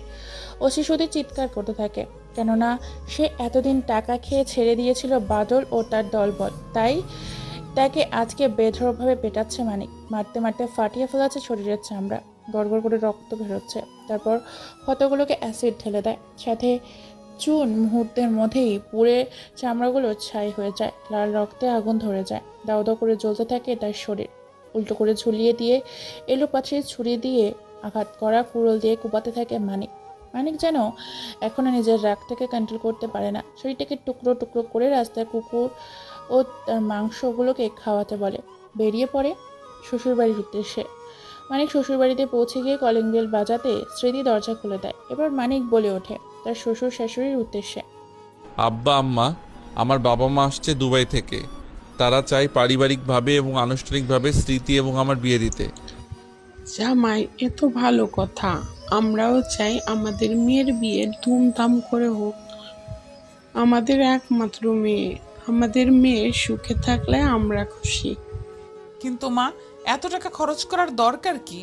ওসি শুধু চিৎকার করতে থাকে, কেননা সে এতদিন টাকা খেয়ে ছেড়ে দিয়েছিল বাদল ও তার দলবল, তাই তাকে আজকে বেধড়কভাবে পেটাচ্ছে মানিক। মারতে মারতে ফাটিয়ে ফেলাচ্ছে শরীরের চামড়া, গড়গড় করে রক্ত বেরোচ্ছে। তারপর ক্ষতগুলোকে অ্যাসিড ঢেলে দেয়, সাথে চুন। মুহূর্তের মধ্যেই পুড়ে চামড়াগুলো ছাই হয়ে যায়, লাল রক্তে আগুন ধরে যায়, দাউ দাউ করে জ্বলতে থাকে তার শরীর। উল্টো করে ঝুলিয়ে দিয়ে এলোপাত্রি ছুরি দিয়ে আঘাত করা কুড়োল দিয়ে কুপাতে থাকে মানিক। মানিক যেন এখনো নিজের রাগটাকে কন্ট্রোল করতে পারে না, শরীরটাকে টুকরো টুকরো করে রাস্তার কুকুর ও তার মাংসগুলোকে খাওয়াতে বলে। বেরিয়ে পড়ে শ্বশুরবাড়ির উদ্দেশ্যে। মানিক শ্বশুরবাড়িতে পৌঁছে গিয়ে কলিং বেল বাজাতে স্মৃতি দরজা খুলে দেয়। এবার মানিক বলে ওঠে তার শ্বশুর শাশুড়ির উদ্দেশ্যে, আব্বা আম্মা, আমার বাবা মা আসছে দুবাই থেকে। তারা চায় পারিবারিকভাবে এবং আনুষ্ঠানিকভাবে স্মৃতি এবং আমার বিয়ে দিতে। জামাই, এ তো ভালো কথা। আমরাও চাই আমাদের মেয়ের বিয়ে ধুমধাম করে হোক। আমাদের একমাত্র মেয়ে, আমাদের মেয়ে সুখে থাকলে আমরা খুশি। কিন্তু মা, এত টাকা খরচ করার দরকার কি?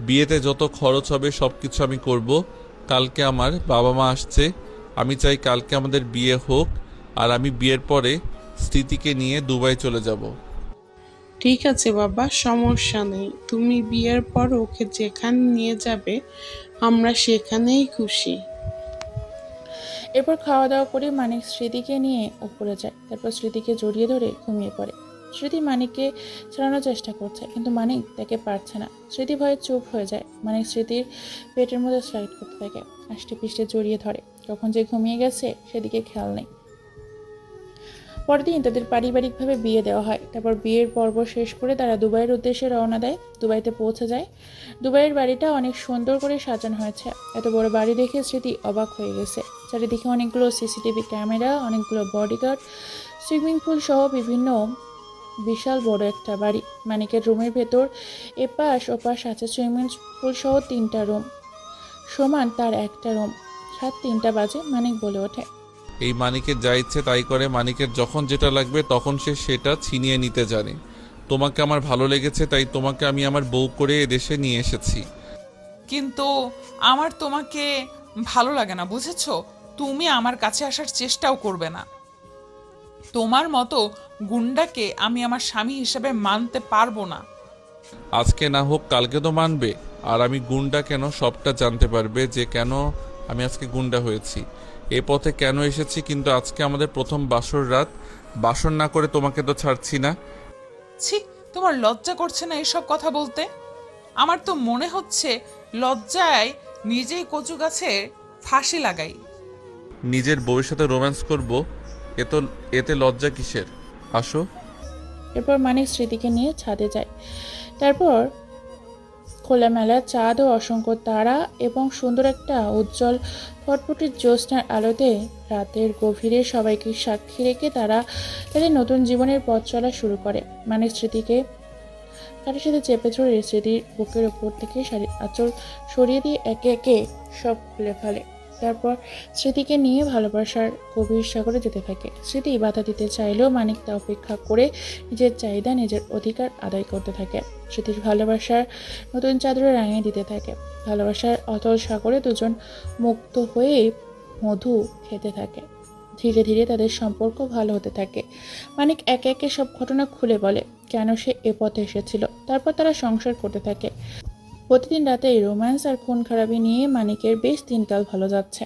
বিয়েতে যত খরচ হবে সব কিছু আমি করব। কালকে আমার বাবা মা আসছে, আমি চাই কালকে আমাদের বিয়ে হোক, আর আমি বিয়ের পরে স্মৃতিকে নিয়ে দুবাই চলে যাব। ঠিক আছে বাবা, সমস্যা নেই। তুমি বিয়ের পর ওকে যেখানে নিয়ে যাবে আমরা সেখানেই খুশি। এরপর খাওয়া দাওয়া করে মানিক স্মৃতিকে নিয়ে উপরে যায়। তারপর স্মৃতিকে জড়িয়ে ধরে ঘুমিয়ে পড়ে। স্মৃতি মানিককে ছাড়ানোর চেষ্টা করছে, কিন্তু মানিক তাকে পারছে না। স্মৃতি ভয়ে চুপ হয়ে যায়। মানিক স্মৃতির পেটের মধ্যে স্লাইড করতে থাকে, আষ্টে পিষ্টে জড়িয়ে ধরে। কখন যে ঘুমিয়ে গেছে সেদিকে খেয়াল নেই। পরদিন তাদের পারিবারিকভাবে বিয়ে দেওয়া হয়। তারপর বিয়ের পর্ব শেষ করে তারা দুবাইয়ের উদ্দেশ্যে রওনা দেয়। দুবাইতে পৌঁছে যায়। দুবাইয়ের বাড়িটা অনেক সুন্দর করে সাজানো হয়েছে। এত বড় বাড়ি দেখে স্মৃতি অবাক হয়ে গেছে। চারিদিকে অনেকগুলো সিসিটিভি ক্যামেরা, অনেকগুলো বডিগার্ড, সুইমিং পুল সহ বিভিন্ন বিশাল বড় একটা বাড়ি। মানিকের রুমের ভেতর এপাশ ওপাশ আছে সুইমিং পুল সহ 3টা রুম, সমান তার একটা রুম। রাত 3টা বাজে। মানিক বলে ওঠে, এই মানিকের যা ইচ্ছে তাই করে। মানিকের যখন যেটা লাগবে তখন সে সেটা ছিনিয়ে নিতে জানে। তোমাকে আমার ভালো লেগেছে, তাই তোমাকে আমি আমার বউ করে এদেশে নিয়ে এসেছি। কিন্তু আমার তোমাকে ভালো লাগে না, বুঝেছো? তুমি আমার কাছে আসার চেষ্টাও করবে না। তোমার মতো গুন্ডাকে আমি আমার স্বামী হিসেবে মানতে পারবো না। আজকে না হোক কালকে তো মানবে, আর আমি গুন্ডা কেন সবটা জানতে পারবে, যে কেন আমি আজকে গুন্ডা হয়েছি, এ পথে কেন এসেছি। কিন্তু আজকে আমাদের প্রথম বাসর রাত, বাসর না করে তোমাকে তো ছাড়ছি না। ছি, তোমার লজ্জা করছে না এসব কথা বলতে? আমার তো মনে হচ্ছে লজ্জায় নিজেই কচু গাছে ফাঁসি লাগাই। নিজের বউয়ের সাথে রোম্যান্স করব, এতে লজ্জা কিসের? আসো। এরপর মানিক স্মৃতিকে নিয়ে ছাদে যায়। তারপর খোলামেলা চাঁদ ও অসংখ্য তারা এবং সুন্দর একটা উজ্জ্বল ফটফটির জ্যোৎস্নার আলোতে রাতের গভীরে সবাইকে সাক্ষী রেখে তারা তাদের নতুন জীবনের পথ চলা শুরু করে। মানিক স্মৃতিকে কাঠের সাথে চেপে ধরে স্মৃতির বুকের ওপর থেকে শাড়ির আঁচল সরিয়ে দিয়ে একে একে সব খুলে ফেলে। তারপর স্মৃতিকে নিয়ে ভালোবাসার গভীর সাগরে যেতে থাকে। স্মৃতি বাধা দিতে চাইলেও মানিক তা উপেক্ষা করে নিজের চাহিদা, নিজের অধিকার আদায় করতে থাকে। স্মৃতির ভালোবাসার নতুন চাদরে রাঙিয়ে দিতে থাকে। ভালোবাসার অতল সাগরে দুজন মুক্ত হয়ে মধু খেতে থাকে। ধীরে ধীরে তাদের সম্পর্ক ভালো হতে থাকে। মানিক একে একে সব ঘটনা খুলে বলে, কেন সে এ পথে এসেছিল। তারপর তারা সংসার করতে থাকে। প্রতিদিন রাতে রোম্যান্স আর খুন খারাপি নিয়ে মানিকের বেশ দিনকাল ভালো যাচ্ছে।